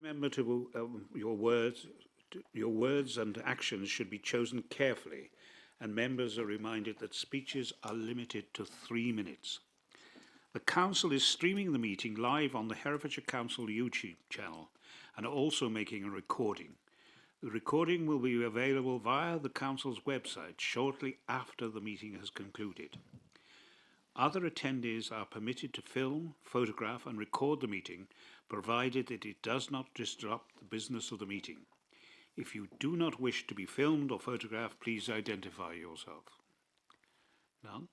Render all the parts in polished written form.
Remember to your words and actions should be chosen carefully, and members are reminded that speeches are limited to 3 minutes. The Council is streaming the meeting live on the Herefordshire Council YouTube channel and also making a recording. The recording will be available via the Council's website shortly after the meeting has concluded. Other attendees are permitted to film, photograph and record the meeting, provided that it does not disrupt the business of the meeting. If you do not wish to be filmed or photographed, please identify yourself. None?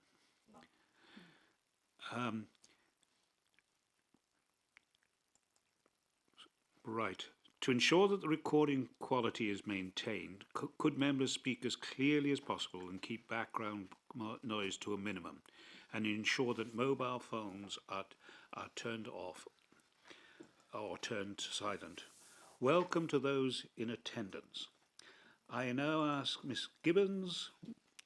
Right. To ensure that the recording quality is maintained, could members speak as clearly as possible and keep background noise to a minimum, and ensure that mobile phones are turned off or turned silent. Welcome to those in attendance. I now ask Ms. Gibbons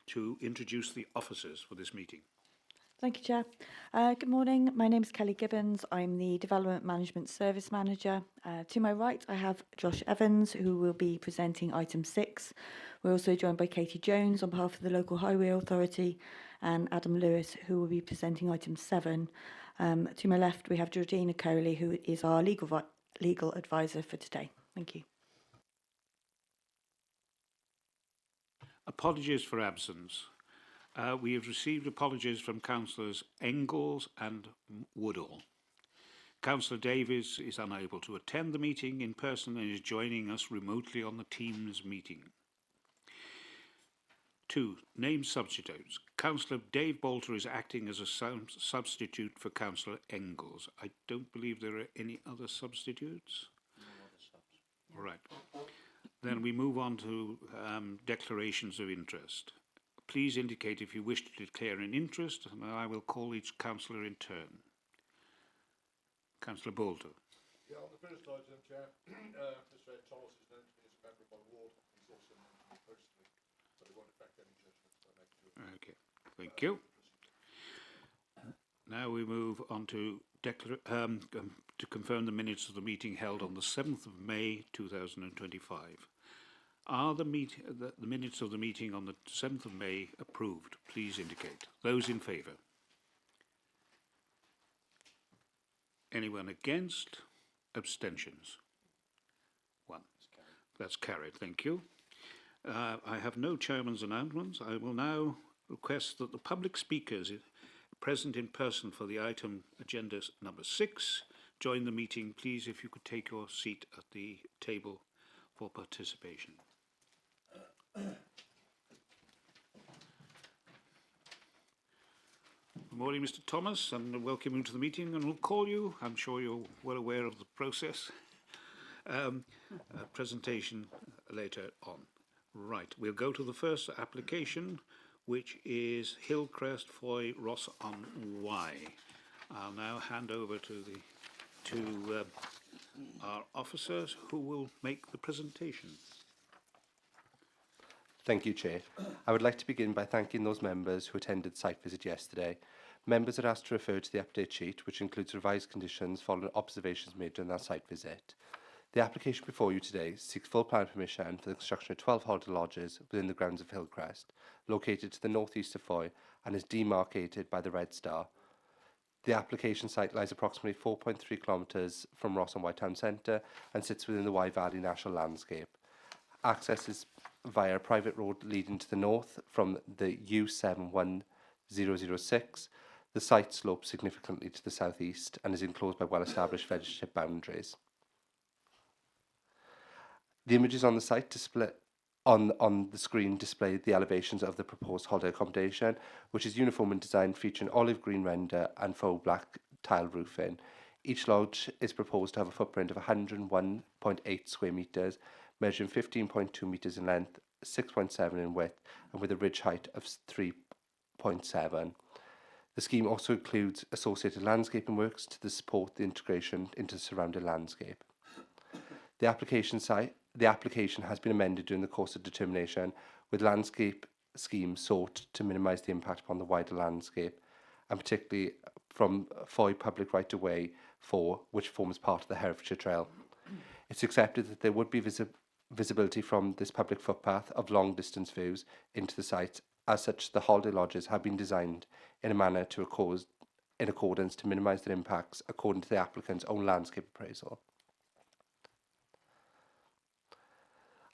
to introduce the officers for this meeting. Thank you, Chair. Good morning. My name is Kelly Gibbons. I'm the Development Management Service Manager. To my right, I have Josh Evans, who will be presenting item 6. We're also joined by Katie Jones on behalf of the Local Highway Authority and Adam Lewis, who will be presenting item 7. To my left, we have Georgina Coley, who is our legal advisor for today. Thank you. Apologies for absence. We have received apologies from Councillors Engels and Woodall. Councillor Davies is unable to attend the meeting in person and is joining us remotely on the Teams meeting. 2. Name substitutes. Councillor Dave Bolter is acting as a substitute for Councillor Engels. I don't believe there are any other substitutes. No other subs. All right. Then we move on to declarations of interest. Please indicate if you wish to declare an interest, and I will call each councillor in turn. Councillor Bolter. Yeah, on the first item, Chair, Mr. Ed Thomas is known to me as a member of my ward. He's also known to me personally, but it won't affect any judgments I make to him. Okay, thank you. Now we move on to confirm the minutes of the meeting held on the 7th of May 2025. Are the minutes of the meeting on the 7th of May approved? Please indicate. Those in favour? Anyone against? Abstentions? 1. That's carried. Thank you. I have no chairman's announcements. I will now request that the public speakers present in person for the item agenda number 6 join the meeting. Please, if you could take your seat at the table for participation. Good morning, Mr. Thomas, and welcome you to the meeting, and we'll call you. I'm sure you're well aware of the process. Presentation later on. Right, we'll go to the first application, which is Hillcrest Foy Ross on Y. I'll now hand over to our officers who will make the presentation. Thank you, Chair. I would like to begin by thanking those members who attended the site visit yesterday. Members are asked to refer to the update sheet, which includes revised conditions following observations made during that site visit. The application before you today seeks full plan permission for the construction of 12 holiday lodges within the grounds of Hillcrest, located to the northeast of Foy and is demarcated by the red star. The application site lies approximately 4.3 kilometres from Ross and Y Town Centre and sits within the Wye Valley National Landscape. Access is via a private road leading to the north from the U71006. The site slopes significantly to the southeast and is enclosed by well-established vegetative boundaries. The images on the site display on the screen display the elevations of the proposed holiday accommodation, which is uniform in design, featuring olive green render and faux black tile roofing. Each lodge is proposed to have a footprint of 101.8 square metres, measuring 15.2 metres in length, 6.7 in width, and with a ridge height of 3.7. The scheme also includes associated landscaping works to support the integration into the surrounding landscape. The application has been amended during the course of determination, with landscape schemes sought to minimise the impact upon the wider landscape, and particularly from Foy Public Right-of-Way 4, which forms part of the Herefordshire Trail. It's accepted that there would be visibility from this public footpath of long distance views into the site. As such, the holiday lodges have been designed in a manner in accordance to minimise their impacts according to the applicant's own landscape appraisal.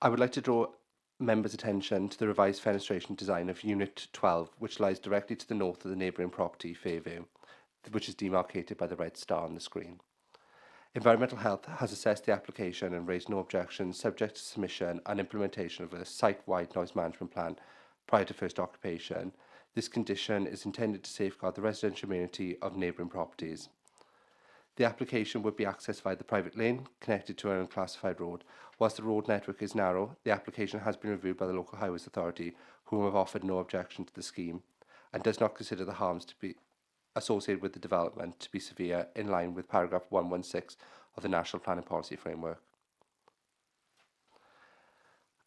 I would like to draw members' attention to the revised fenestration design of Unit 12, which lies directly to the north of the neighbouring property, Fairview, which is demarcated by the red star on the screen. Environmental Health has assessed the application and raised no objections, subject to submission and implementation of a site-wide noise management plan prior to first occupation. This condition is intended to safeguard the residential community of neighbouring properties. The application would be accessed via the private lane connected to an unclassified road. Whilst the road network is narrow, the application has been reviewed by the Local Highways Authority, who have offered no objection to the scheme and does not consider the harms to be associated with the development to be severe, in line with paragraph 116 of the National Planning Policy Framework.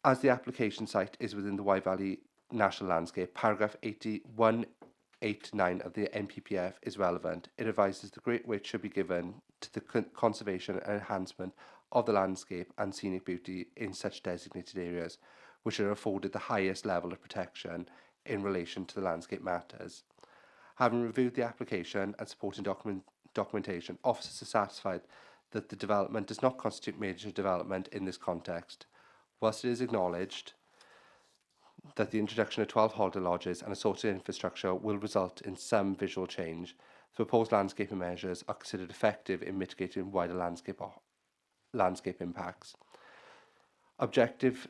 As the application site is within the Wye Valley National Landscape, paragraph 8189 of the NPPF is relevant. It advises the great weight should be given to the conservation and enhancement of the landscape and scenic beauty in such designated areas, which are afforded the highest level of protection in relation to the landscape matters. Having reviewed the application and supporting documentation, officers are satisfied that the development does not constitute major development in this context. Whilst it is acknowledged that the introduction of 12 holiday lodges and associated infrastructure will result in some visual change, the proposed landscaping measures are considered effective in mitigating wider landscape impacts. Objective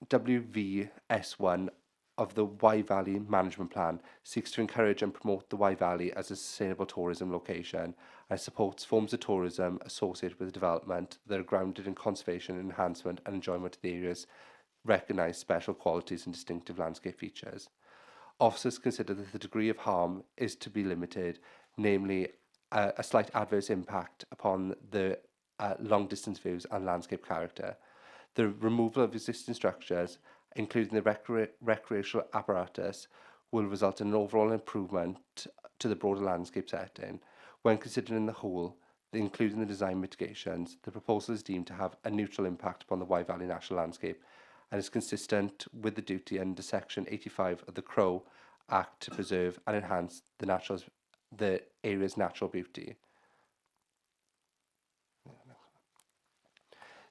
WVS1 of the Wye Valley Management Plan seeks to encourage and promote the Wye Valley as a sustainable tourism location and supports forms of tourism associated with development that are grounded in conservation, enhancement and enjoyment of the area's recognised special qualities and distinctive landscape features. Officers consider that the degree of harm is to be limited, namely a slight adverse impact upon the long distance views and landscape character. The removal of existing structures, including the recreational apparatus, will result in an overall improvement to the broader landscape setting. When considering the whole, including the design mitigations, the proposal is deemed to have a neutral impact upon the Wye Valley National Landscape and is consistent with the duty under Section 85 of the Crow Act to preserve and enhance the area's natural beauty.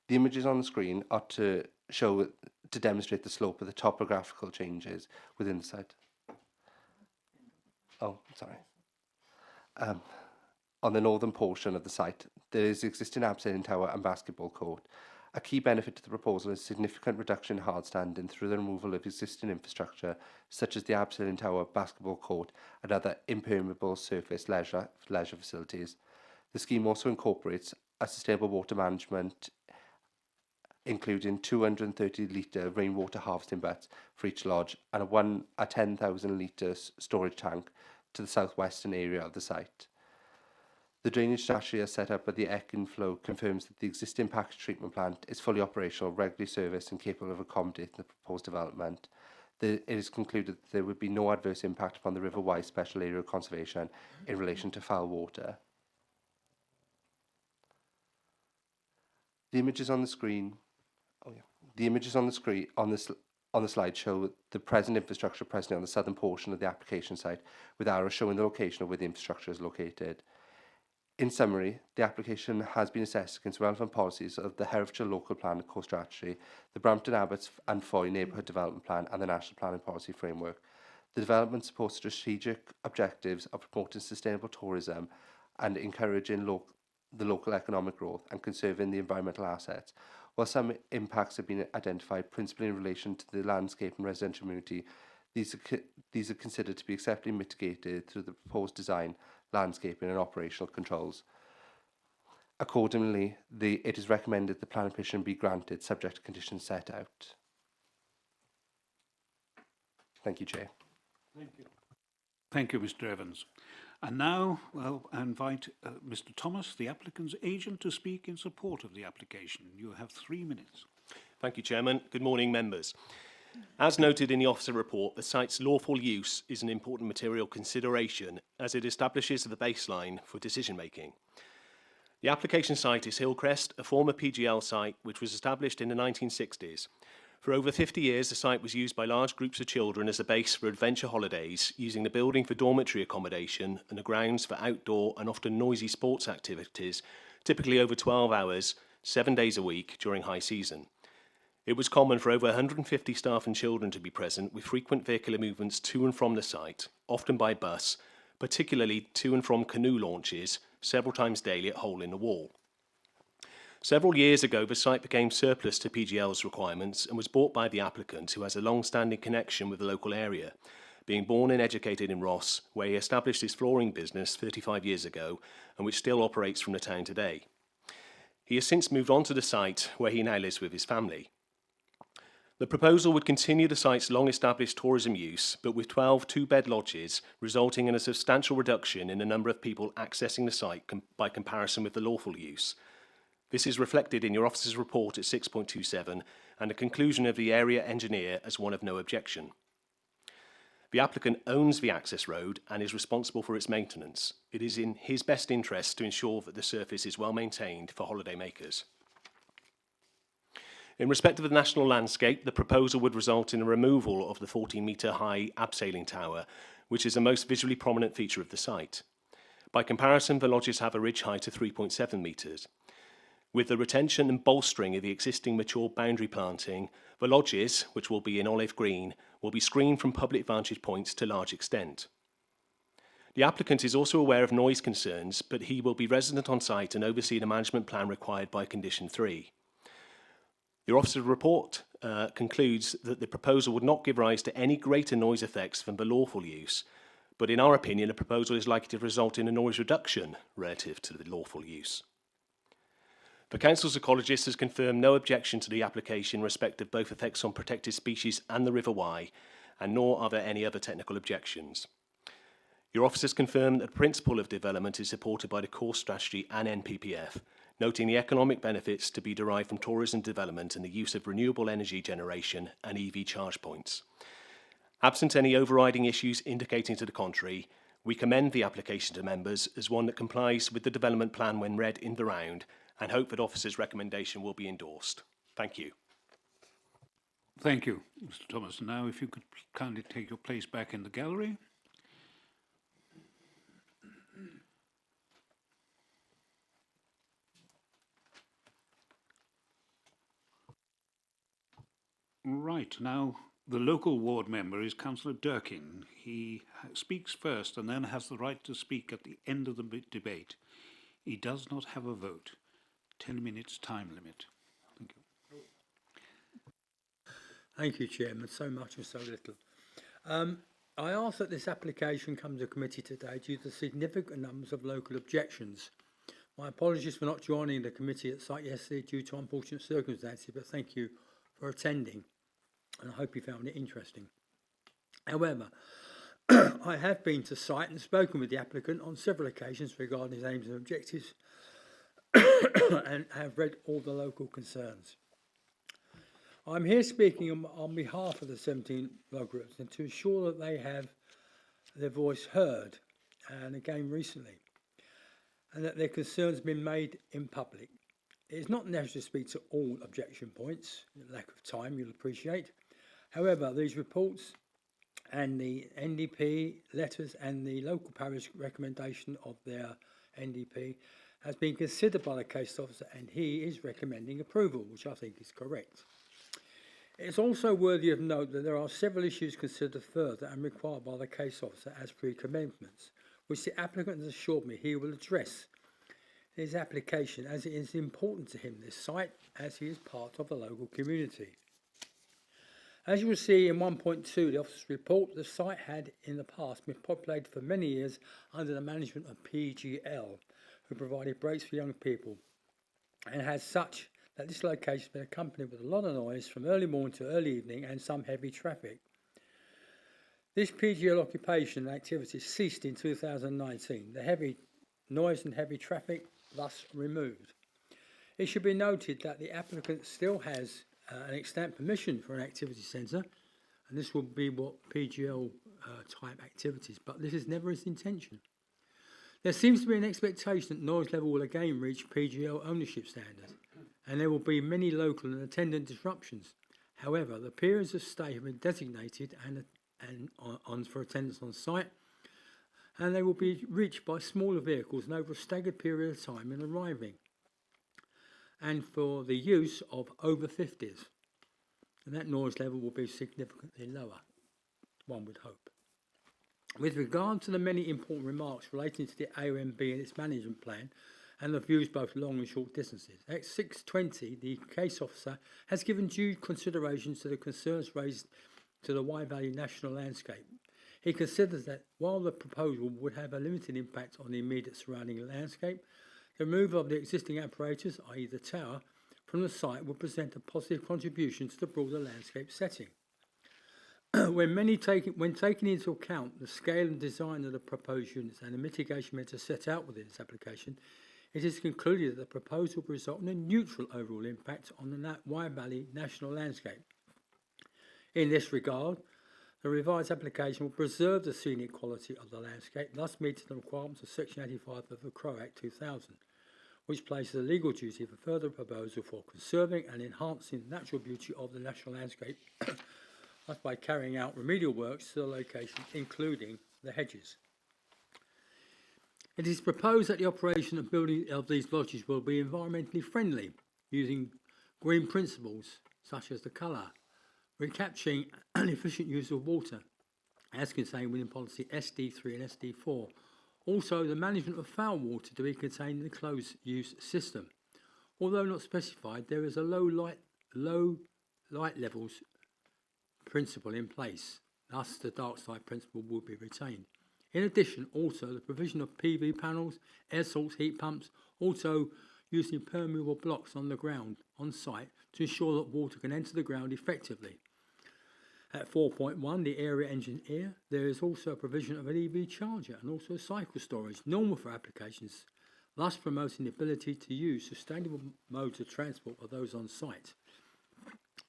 The images on the screen are to demonstrate the slope of the topographical changes within the site. Oh, sorry. On the northern portion of the site, there is existing abseiling tower and basketball court. A key benefit to the proposal is significant reduction in hard standing through the removal of existing infrastructure, such as the abseiling tower, basketball court, and other impermeable surface leisure facilities. The scheme also incorporates a sustainable water management, including 230-litre rainwater harvesting butts for each lodge and a 10,000-litre storage tank to the southwestern area of the site. The drainage strategy as set up by the Ekin Flow confirms that the existing package treatment plant is fully operational, regularly serviced and capable of accommodating the proposed development. It is concluded that there would be no adverse impact upon the River Wye Special Area of Conservation in relation to foul water. The images on the screen on the slide show the present infrastructure presently on the southern portion of the application site, with arrows showing the location of where the infrastructure is located. In summary, the application has been assessed against relevant policies of the Herefordshire Local Plan and Core Strategy, the Brampton Abbots and Foy Neighbourhood Development Plan and the National Planning Policy Framework. The development supports strategic objectives of promoting sustainable tourism and encouraging the local economic growth and conserving the environmental assets. While some impacts have been identified, principally in relation to the landscape and residential community, these are considered to be acceptably mitigated through the proposed design, landscaping and operational controls. Accordingly, it is recommended the planning permission be granted subject to conditions set out. Thank you, Chair. Thank you. Thank you, Mr. Evans. And now, well, I invite Mr. Thomas, the applicant's agent, to speak in support of the application. You have 3 minutes. Thank you, Chairman. Good morning, members. As noted in the officer report, the site's lawful use is an important material consideration as it establishes the baseline for decision making. The application site is Hillcrest, a former PGL site which was established in the 1960s. For over 50 years, the site was used by large groups of children as a base for adventure holidays, using the building for dormitory accommodation and the grounds for outdoor and often noisy sports activities, typically over 12 hours, 7 days a week during high season. It was common for over 150 staff and children to be present, with frequent vehicular movements to and from the site, often by bus, particularly to and from canoe launches, several times daily at Hole in the Wall. Several years ago, the site became surplus to PGL's requirements and was bought by the applicant, who has a long-standing connection with the local area, being born and educated in Ross, where he established his flooring business 35 years ago and which still operates from the town today. He has since moved on to the site, where he now lives with his family. The proposal would continue the site's long-established tourism use, but with 12 two-bed lodges, resulting in a substantial reduction in the number of people accessing the site by comparison with the lawful use. This is reflected in your officer's report at 6.27 and the conclusion of the area engineer as one of no objection. The applicant owns the access road and is responsible for its maintenance. It is in his best interest to ensure that the surface is well maintained for holiday makers. In respect of the national landscape, the proposal would result in a removal of the 14-metre high abseiling tower, which is the most visually prominent feature of the site. By comparison, the lodges have a ridge height of 3.7 metres. With the retention and bolstering of the existing mature boundary planting, the lodges, which will be in olive green, will be screened from public vantage points to a large extent. The applicant is also aware of noise concerns, but he will be resident on site and oversee the management plan required by Condition 3. Your officer's report concludes that the proposal would not give rise to any greater noise effects than the lawful use, but in our opinion, the proposal is likely to result in a noise reduction relative to the lawful use. The Council's ecologist has confirmed no objection to the application in respect of both effects on protected species and the River Wye, and nor are there any other technical objections. Your officers confirmed that the principle of development is supported by the core strategy and NPPF, noting the economic benefits to be derived from tourism development and the use of renewable energy generation and EV charge points. Absent any overriding issues indicating to the contrary, we commend the application to members as one that complies with the development plan when read in the round, and hope that officers' recommendation will be endorsed. Thank you. Thank you, Mr. Thomas. Now, if you could kindly take your place back in the gallery. Right, now the local ward member is Councillor Durkin. He speaks first and then has the right to speak at the end of the debate. He does not have a vote. 10 minutes time limit. Thank you. Thank you, Chairman. So much and so little. I ask that this application come to committee today due to significant numbers of local objections. My apologies for not joining the committee at site yesterday due to unfortunate circumstances, but thank you for attending, and I hope you found it interesting. However, I have been to site and spoken with the applicant on several occasions regarding his aims and objectives and have read all the local concerns. I'm here speaking on behalf of the 17 local groups and to ensure that they have their voice heard, and again recently, and that their concerns have been made in public. It is not necessary to speak to all objection points, lack of time you'll appreciate. However, these reports and the NDP letters and the local parish recommendation of their NDP has been considered by the case officer, and he is recommending approval, which I think is correct. It is also worthy of note that there are several issues considered further and required by the case officer as pre-commencements, which the applicant has assured me he will address in his application, as it is important to him, this site, as he is part of the local community. As you will see in 1.2, the officer's report, the site had in the past been populated for many years under the management of PGL, who provided breaks for young people, and has such that this location has been accompanied with a lot of noise from early morning to early evening and some heavy traffic. This PGL occupation and activity ceased in 2019. The heavy noise and heavy traffic thus removed. It should be noted that the applicant still has an extant permission for an activity centre, and this will be what PGL type activities, but this is never his intention. There seems to be an expectation that noise level will again reach PGL ownership standards, and there will be many local and attendant disruptions. However, the periods of stay have been designated for attendance on site, and they will be reached by smaller vehicles and over a staggered period of time in arriving, and for the use of over 50s. And that noise level will be significantly lower, one would hope. With regard to the many important remarks relating to the AONB and its management plan, and the views both long and short distances, at 6:20 the case officer has given due consideration to the concerns raised to the Wye Valley National Landscape. He considers that while the proposal would have a limited impact on the immediate surrounding landscape, the removal of the existing apparatus, i.e. the tower, from the site would present a positive contribution to the broader landscape setting. When taking into account the scale and design of the proposed units and the mitigation measures set out within this application, it is concluded that the proposal will result in a neutral overall impact on the Wye Valley National Landscape. In this regard, the revised application will preserve the scenic quality of the landscape, thus meeting the requirements of Section 85 of the Crow Act 2000, which places a legal duty for further proposal for conserving and enhancing the natural beauty of the national landscape, thus by carrying out remedial works to the location, including the hedges. It is proposed that the operation and building of these lodges will be environmentally friendly, using green principles such as the colour, recapturing an efficient use of water, as contained within policy SD3 and SD4. Also, the management of foul water to be contained in the closed-use system. Although not specified, there is a low light levels principle in place. Thus, the dark side principle will be retained. In addition, also the provision of PV panels, air source heat pumps, also using permeable blocks on the ground on site to ensure that water can enter the ground effectively. At 4.1, the area engineer, there is also a provision of an EV charger and also cycle storage, normal for applications, thus promoting the ability to use sustainable modes of transport of those on site.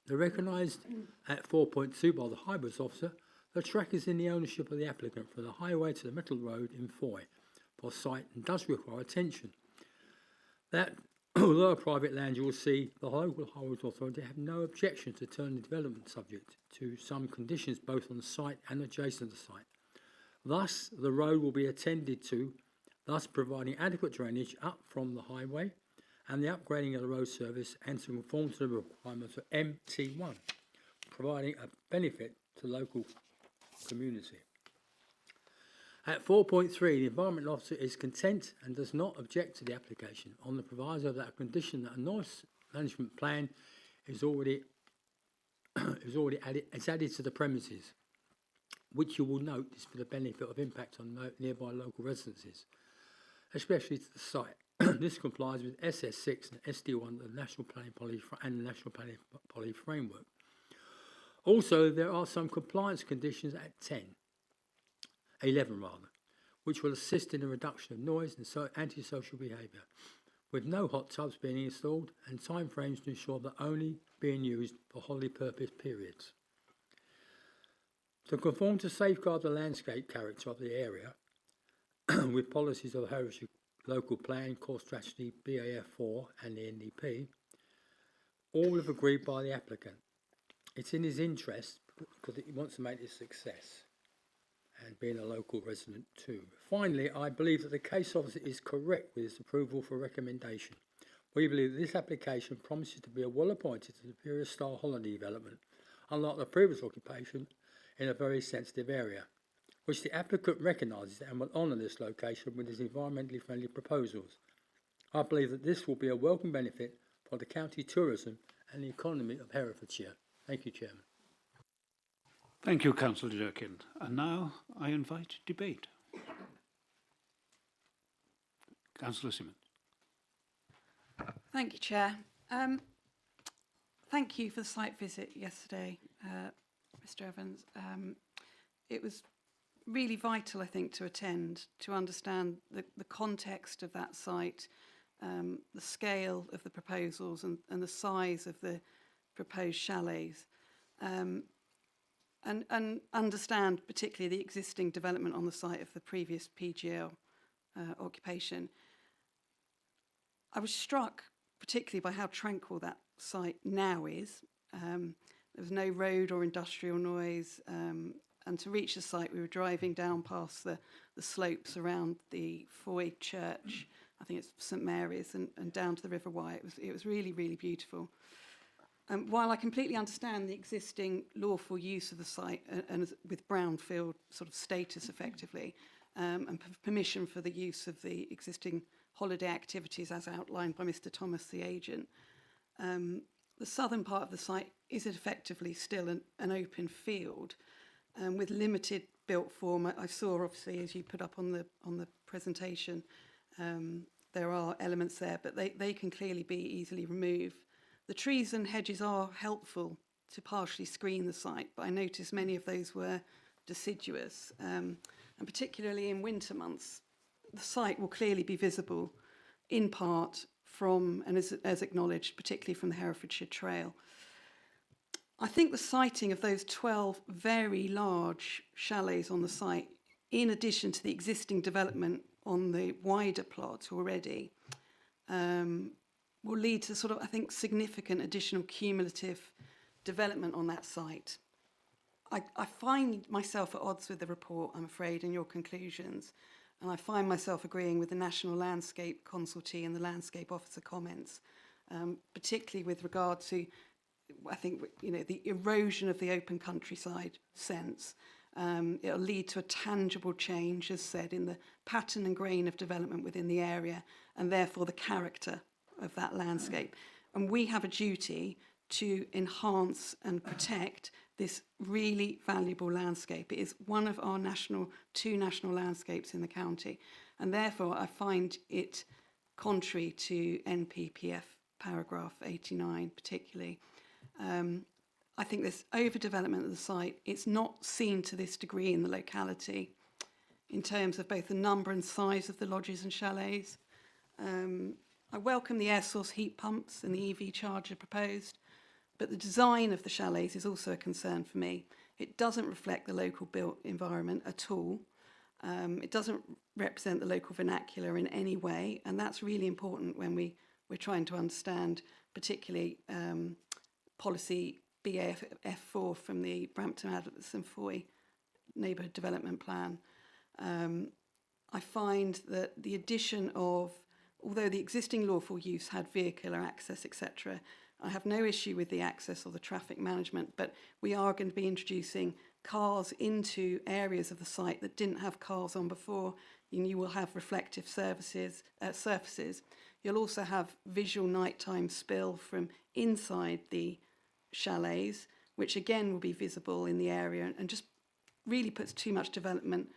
The recognised at 4.2 by the hybrids officer, the track is in the ownership of the applicant from the highway to the metal road in Foy for site and does require attention. That, although a private land, you will see the local highways authority have no objection to turn the development subject to some conditions both on the site and adjacent to the site. Thus, the road will be attended to, thus providing adequate drainage up from the highway and the upgrading of the road service and to conform to the requirements of MT1, providing a benefit to local community. At 4.3, the Environment Officer is content and does not object to the application on the proviso that a condition that a noise management plan is already added to the premises, which you will note is for the benefit of impact on nearby local residences, especially to the site. This complies with SS6 and SD1, the National Planning Policy and the National Planning Policy Framework. Also, there are some compliance conditions at 11 rather, which will assist in the reduction of noise and antisocial behaviour, with no hot tubs being installed and timeframes to ensure that only being used for holiday purpose periods. To conform to safeguard the landscape character of the area, with policies of the Herefordshire Local Plan, Core Strategy, BAF4 and the NDP, all have agreed by the applicant. It's in his interest because he wants to make this a success and being a local resident too. Finally, I believe that the case officer is correct with his approval for recommendation. We believe that this application promises to be a well-appointed superior style holiday development, unlike the previous occupation in a very sensitive area, which the applicant recognises and will honour this location with his environmentally friendly proposals. I believe that this will be a welcome benefit for the county tourism and the economy of Herefordshire. Thank you, Chairman. Thank you, Councillor Durkin. And now I invite debate. Councillor Simmons. Thank you, Chair. Thank you for the site visit yesterday, Mr. Evans. It was really vital, I think, to attend, to understand the context of that site, the scale of the proposals and the size of the proposed chalets, and understand particularly the existing development on the site of the previous PGL occupation. I was struck particularly by how tranquil that site now is. There was no road or industrial noise, and to reach the site we were driving down past the slopes around the Foy Church, I think it's St Mary's, and down to the River Wye. It was really, really beautiful. While I completely understand the existing lawful use of the site and with brownfield sort of status effectively, and permission for the use of the existing holiday activities as outlined by Mr Thomas, the agent, the southern part of the site is effectively still an open field with limited built form. I saw, obviously, as you put up on the presentation, there are elements there, but they can clearly be easily removed. The trees and hedges are helpful to partially screen the site, but I noticed many of those were deciduous, and particularly in winter months, the site will clearly be visible in part from, and as acknowledged, particularly from the Herefordshire Trail. I think the siting of those 12 very large chalets on the site, in addition to the existing development on the wider plot already, will lead to sort of, I think, significant additional cumulative development on that site. I find myself at odds with the report, I'm afraid, in your conclusions, and I find myself agreeing with the National Landscape Consultee and the Landscape Officer comments, particularly with regard to, I think, the erosion of the open countryside sense. It'll lead to a tangible change, as said, in the pattern and grain of development within the area, and therefore the character of that landscape. And we have a duty to enhance and protect this really valuable landscape. It is one of our two national landscapes in the county, and therefore I find it contrary to NPPF paragraph 89 particularly. I think this overdevelopment of the site, it's not seen to this degree in the locality in terms of both the number and size of the lodges and chalets. I welcome the air source heat pumps and the EV charger proposed, but the design of the chalets is also a concern for me. It doesn't reflect the local built environment at all. It doesn't represent the local vernacular in any way, and that's really important when we're trying to understand particularly policy BAF4 from the Brampton Adlerton Foy Neighbourhood Development Plan. I find that the addition of, although the existing lawful use had vehicular access, etc., I have no issue with the access or the traffic management, but we are going to be introducing cars into areas of the site that didn't have cars on before, and you will have reflective surfaces. You'll also have visual nighttime spill from inside the chalets, which again will be visible in the area and just really puts too much development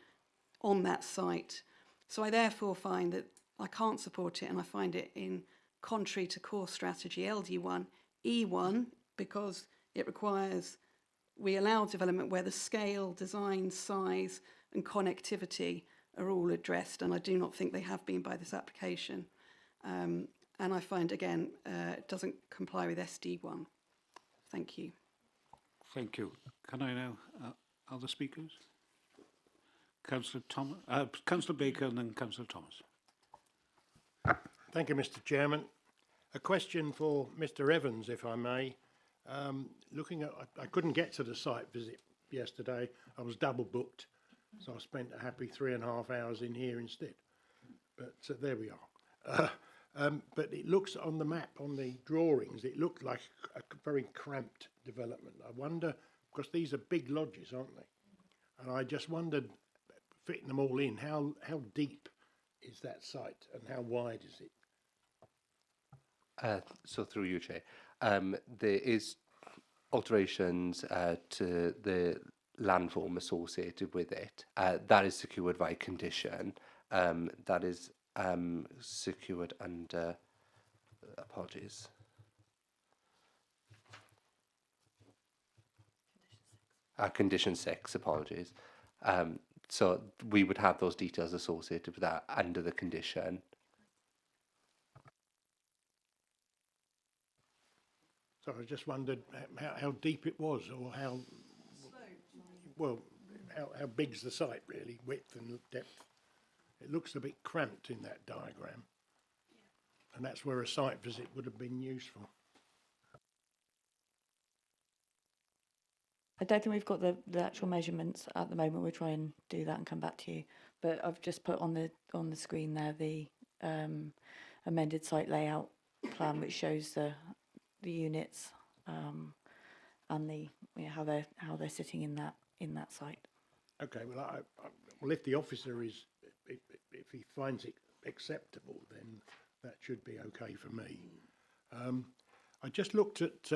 on that site. So I therefore find that I can't support it, and I find it in contrary to core strategy LD1, E1, because it requires we allow development where the scale, design, size and connectivity are all addressed, and I do not think they have been by this application. And I find, again, it doesn't comply with SD1. Thank you. Thank you. Can I now, other speakers? Councillor Baker and then Councillor Thomas. Thank you, Mr. Chairman. A question for Mr. Evans, if I may. Looking at, I couldn't get to the site visit yesterday. I was double booked, so I spent a happy 3.5 hours in here instead. But there we are. But it looks on the map, on the drawings, it looked like a very cramped development. I wonder, because these are big lodges, aren't they? And I just wondered, fitting them all in, how deep is that site and how wide is it? So through you, Chair, there is alterations to the landform associated with it. That is secured by condition. That is secured under, apologies. Condition 6, apologies. So we would have those details associated with that under the condition. So I just wondered how deep it was, or how, well, how big's the site really, width and depth? It looks a bit cramped in that diagram. And that's where a site visit would have been useful. I don't think we've got the actual measurements at the moment. We'll try and do that and come back to you. But I've just put on the screen there the amended site layout plan, which shows the units and the how they're sitting in that site. Okay, well, well, if the officer is, if he finds it acceptable, then that should be okay for me. I just looked at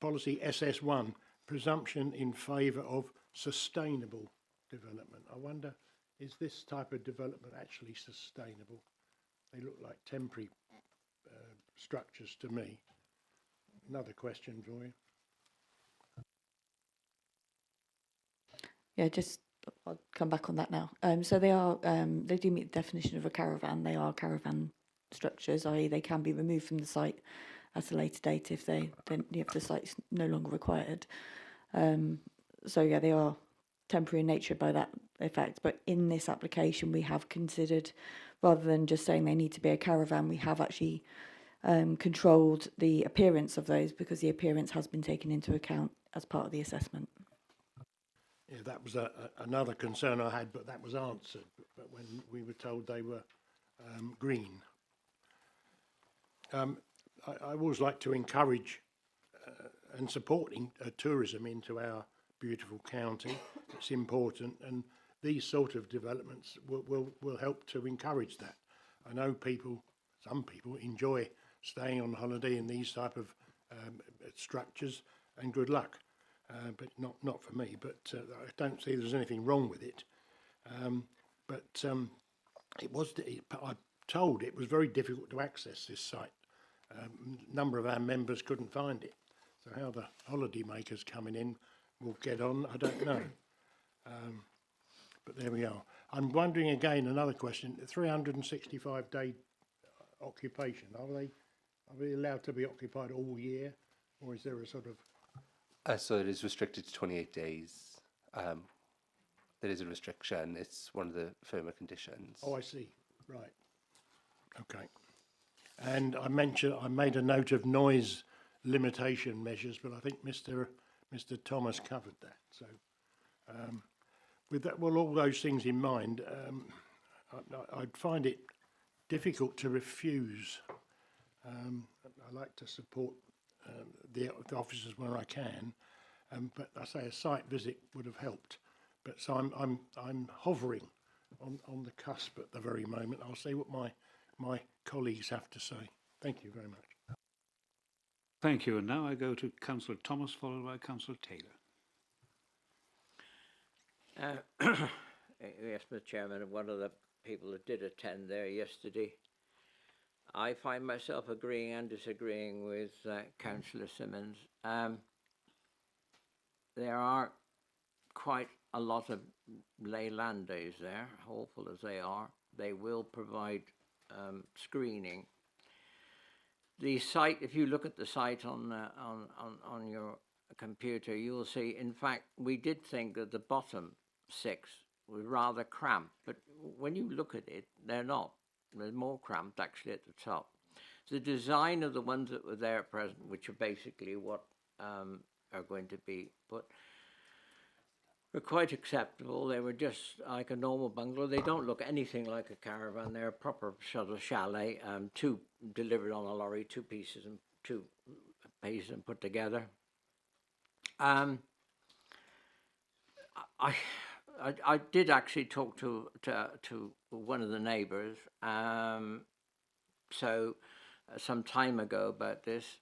policy SS1, presumption in favour of sustainable development. I wonder, is this type of development actually sustainable? They look like temporary structures to me. Another question for you. Yeah, I'll come back on that now. So they do meet the definition of a caravan. They are caravan structures, i.e. they can be removed from the site at a later date if if the site's no longer required. So yeah, they are temporary in nature by that effect. But in this application, we have considered, rather than just saying they need to be a caravan, we have actually controlled the appearance of those, because the appearance has been taken into account as part of the assessment. Yeah, that was another concern I had, but that was answered. But when we were told they were green. I always like to encourage and supporting tourism into our beautiful county. It's important, and these sort of developments will help to encourage that. I know some people enjoy staying on holiday in these type of structures, and good luck. But not for me. But I don't see there's anything wrong with it. I'm told it was very difficult to access this site. A number of our members couldn't find it. So how the holiday makers coming in will get on, I don't know. But there we are. I'm wondering again, another question, 365-day occupation, are they allowed to be occupied all year, or is there a sort of... So it is restricted to 28 days. There is a restriction. It's one of the firmer conditions. Oh, I see. Right. Okay. And I made a note of noise limitation measures, but I think Mr. Thomas covered that. So, with that, well, all those things in mind, I'd find it difficult to refuse. I like to support the officers where I can, but I say a site visit would have helped. But so I'm hovering on the cusp at the very moment. I'll see what my colleagues have to say. Thank you very much. Thank you. And now I go to Councillor Thomas, followed by Councillor Taylor. Yes, Mr. Chairman, one of the people that did attend there yesterday, I find myself agreeing and disagreeing with Councillor Simmons. There are quite a lot of leyland days there, awful as they are. They will provide screening. The site, if you look at the site on your computer, you'll see, in fact, we did think that the bottom 6 was rather cramped, but when you look at it, they're not. They're more cramped actually at the top. The design of the ones that were there at present, which are basically what are going to be put, were quite acceptable. They were just like a normal bungalow. They don't look anything like a caravan. They're a proper sort of chalet, 2 delivered on a lorry, 2 pieces and put together. I did actually talk to one of the neighbours, some time ago about this.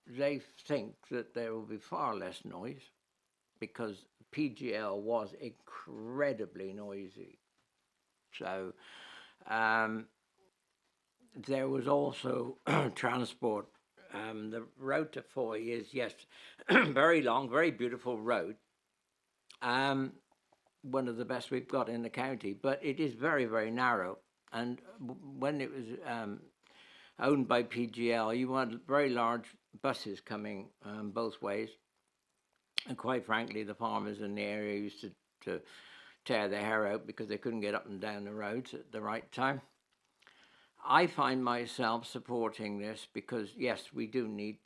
They think that there will be far less noise because PGL was incredibly noisy. So there was also transport. The road to Foy is, yes, very long, very beautiful road. One of the best we've got in the county, but it is very, very narrow. And when it was owned by PGL, you had very large buses coming both ways. And quite frankly, the farmers in the area used to tear their hair out because they couldn't get up and down the roads at the right time. I find myself supporting this because, yes, we do need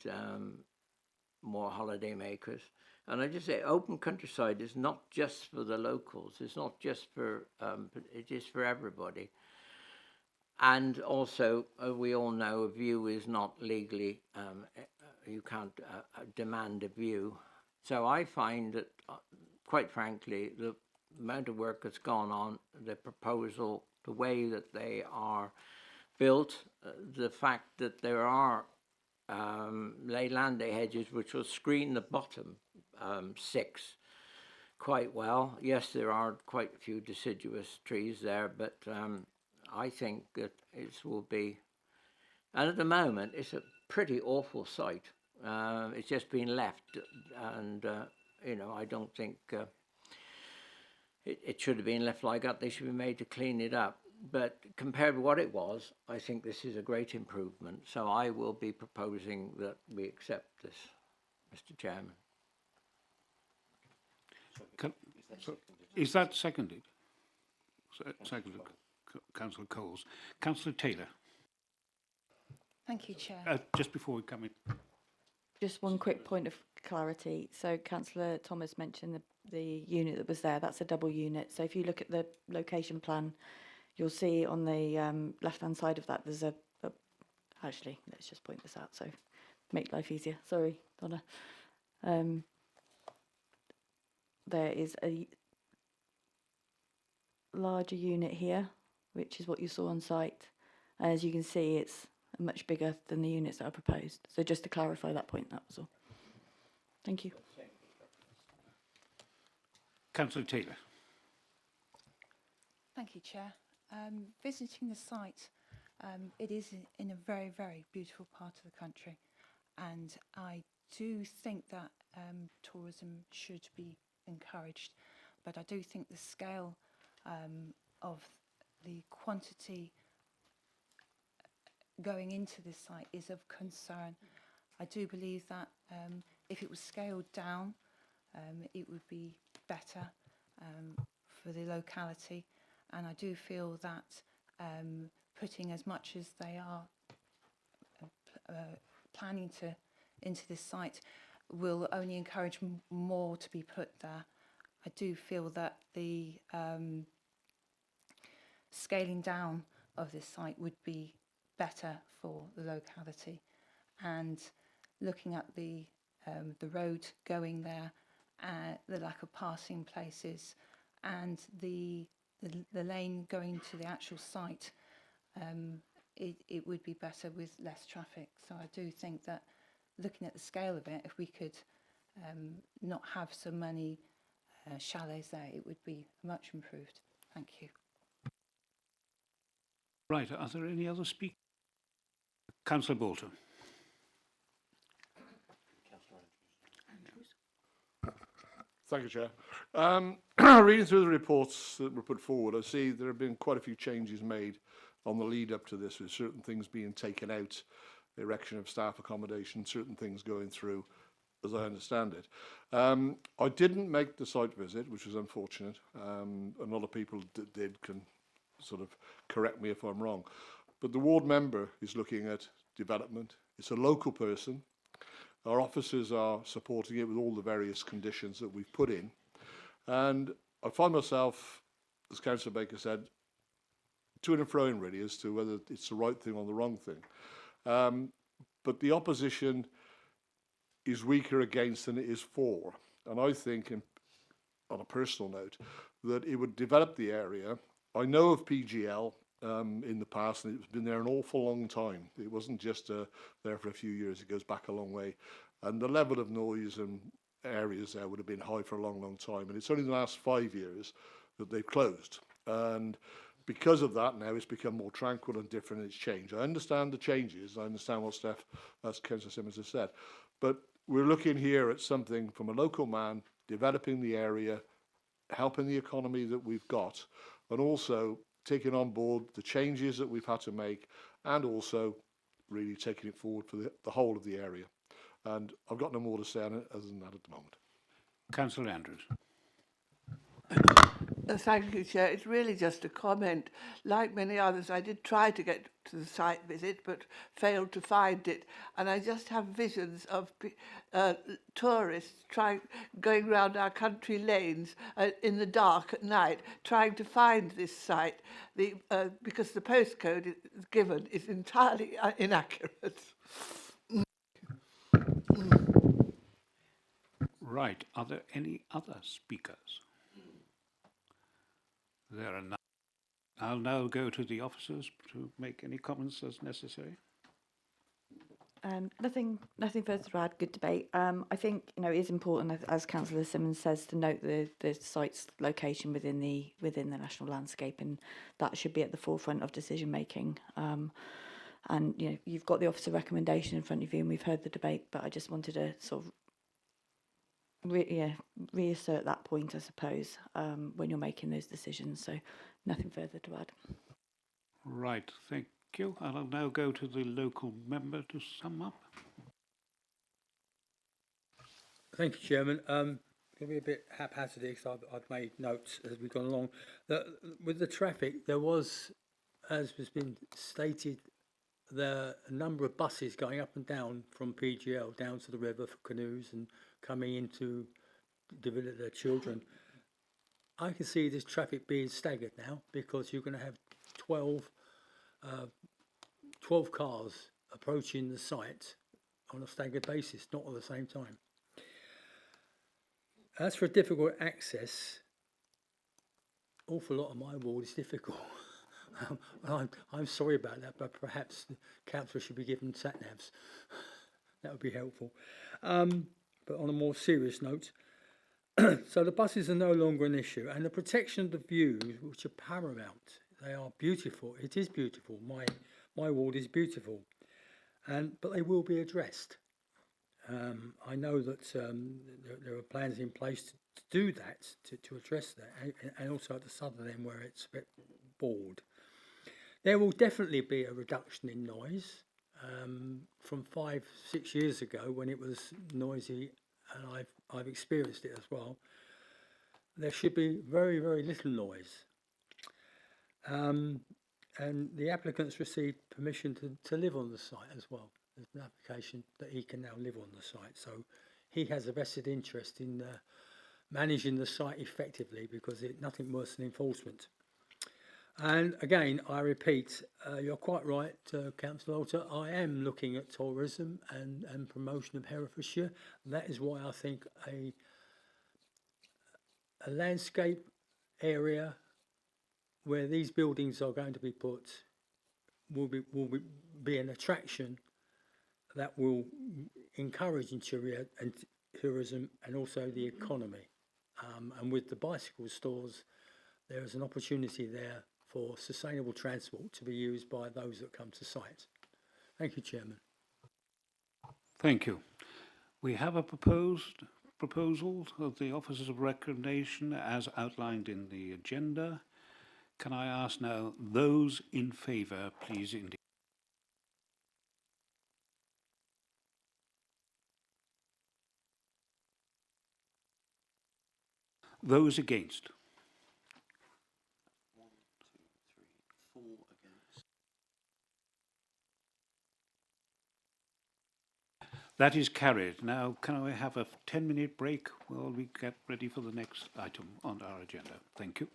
more holiday makers. And I just say open countryside is not just for the locals. It's not just for, it is for everybody. And also, we all know a view is not legally, you can't demand a view. So I find that, quite frankly, the amount of work that's gone on, the proposal, the way that they are built, the fact that there are leyland hedges which will screen the bottom 6 quite well. Yes, there are quite a few deciduous trees there, but I think that it will be, and at the moment it's a pretty awful site. It's just been left, and you know, I don't think it should have been left like that. They should be made to clean it up. But compared with what it was, I think this is a great improvement. So I will be proposing that we accept this, Mr. Chairman. Is that seconded? Seconded, Councillor Coles. Councillor Taylor, Thank you, Chair. just before we come in. Just one quick point of clarity. So Councillor Thomas mentioned the unit that was there. That's a double unit. So if you look at the location plan, you'll see on the left-hand side of that, there's a... Actually, let's just point this out, so make life easier. Sorry, Donna. There is a larger unit here, which is what you saw on site. As you can see, it's much bigger than the units that are proposed. So just to clarify that point, that was all. Thank you. Councillor Taylor. Thank you, Chair. Visiting the site, it is in a very, very beautiful part of the country, and I do think that tourism should be encouraged, but I do think the scale of the quantity going into this site is of concern. I do believe that if it was scaled down, it would be better for the locality, and I do feel that putting as much as they are planning to into this site will only encourage more to be put there. I do feel that the scaling down of this site would be better for the locality, and looking at the road going there, the lack of passing places, and the lane going to the actual site, it would be better with less traffic. So I do think that looking at the scale of it, if we could not have so many chalets there, it would be much improved. Thank you. Right, are there any other speakers? Councillor Bolton. Thank you, Chair. Reading through the reports that were put forward, I see there have been quite a few changes made on the lead up to this, with certain things being taken out, the erection of staff accommodation, certain things going through, as I understand it. I didn't make the site visit, which was unfortunate. A lot of people that did can sort of correct me if I'm wrong. But the ward member is looking at development. It's a local person. Our officers are supporting it with all the various conditions that we've put in. And I find myself, as Councillor Baker said, to and fro in really as to whether it's the right thing or the wrong thing. But the opposition is weaker against than it is for. And I think, on a personal note, that it would develop the area. I know of PGL in the past, and it's been there an awful long time. It wasn't just there for a few years, it goes back a long way. And the level of noise and areas there would have been high for a long, long time. And it's only the last 5 years that they've closed. And because of that, now it's become more tranquil and different, and it's changed. I understand the changes. I understand what Steph, as Councillor Simmons has said. But we're looking here at something from a local man, developing the area, helping the economy that we've got, and also taking on board the changes that we've had to make, and also really taking it forward for the whole of the area. And I've got no more to say on it other than that at the moment. Councillor Andrews. Thank you, Chair. It's really just a comment. Like many others, I did try to get to the site visit, but failed to find it. And I just have visions of tourists going around our country lanes in the dark at night, trying to find this site, because the postcode given is entirely inaccurate. Right. Are there any other speakers? There are none. I'll now go to the officers to make any comments as necessary. Nothing further to add. Good debate. I think it is important, as Councillor Simmons says, to note the site's location within the national landscape, and that should be at the forefront of decision making. And you've got the officer recommendation in front of you, and we've heard the debate. But I just wanted to sort of reassert that point, I suppose, when you're making those decisions. So nothing further to add. Right. Thank you. I'll now go to the local member to sum up. Thank you, Chairman. Going to be a bit haphazard because I've made notes as we've gone along. With the traffic, there was, as has been stated, a number of buses going up and down from PGL down to the river for canoes and coming in to visit their children. I can see this traffic being staggered now, because you're going to have 12 cars approaching the site on a staggered basis, not at the same time. As for difficult access, awful lot of my ward is difficult. I'm sorry about that, but perhaps the council should be given sat-navs. That would be helpful. But on a more serious note, so the buses are no longer an issue, and the protection of the views, which are paramount. They are beautiful. It is beautiful. My ward is beautiful, but they will be addressed. I know that there are plans in place to do that, to address that, and also at the southern end where it's a bit bored. There will definitely be a reduction in noise from 5-6 years ago, when it was noisy, and I've experienced it as well. There should be very, very little noise. And the applicant's received permission to live on the site as well. There's an application that he can now live on the site. So he has a vested interest in managing the site effectively, because nothing worse than enforcement. And again, I repeat, you're quite right, Councillor Alter. I am looking at tourism and promotion of Herefordshire. That is why I think a landscape area where these buildings are going to be put will be an attraction that will encourage interior and tourism, and also the economy. And with the bicycle stores, there is an opportunity there for sustainable transport to be used by those that come to site. Thank you, Chairman. Thank you. We have a proposal of the Officers of Recommendation as outlined in the agenda. Can I ask now, those in favour, please indicate. Those against? 1, 2, 3, 4 against. That is carried. Now, can I have a 10-minute break while we get ready for the next item on our agenda? Thank you.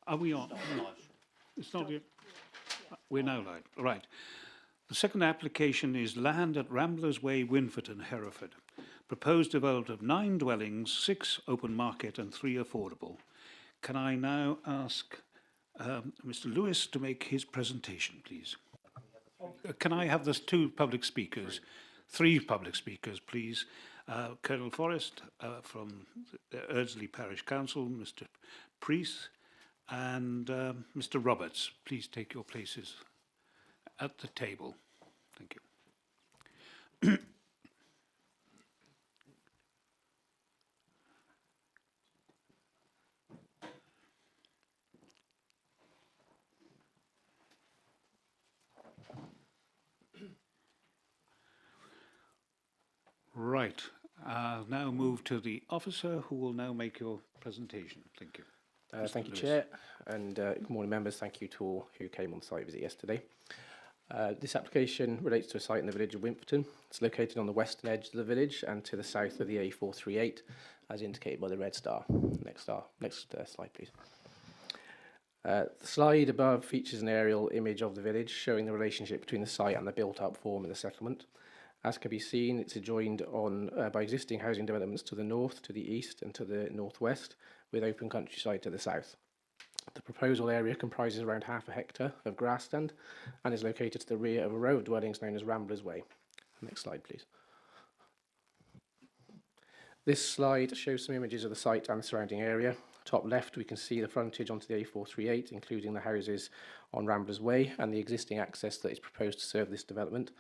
Are we on? It's not yet. We're now live. Right. The second application is land at Ramblers Way, Winferton, Hereford. Proposed development of 9 dwellings, 6 open market and 3 affordable. Can I now ask Mr. Lewis to make his presentation, please? Can I have the 2 public speakers, 3 public speakers, please? Colonel Forrest from the Erdsley Parish Council, Mr. Priest, and Mr. Roberts. Please take your places at the table. Thank you. Right. Now move to the officer who will now make your presentation. Thank you. Thank you, Lewis. Chair, and good morning, members. Thank you to all who came on site visit yesterday. This application relates to a site in the village of Winferton. It's located on the western edge of the village and to the south of the A438, as indicated by the red star. Next slide, please. The slide above features an aerial image of the village showing the relationship between the site and the built-up form of the settlement. As can be seen, it's adjoined by existing housing developments to the north, to the east and to the northwest, with open countryside to the south. The proposal area comprises around half a hectare of grassland and is located to the rear of a row of dwellings known as Ramblers Way. Next slide, please. This slide shows some images of the site and the surrounding area. Top left, we can see the frontage onto the A438, including the houses on Ramblers Way and the existing access that is proposed to serve this development.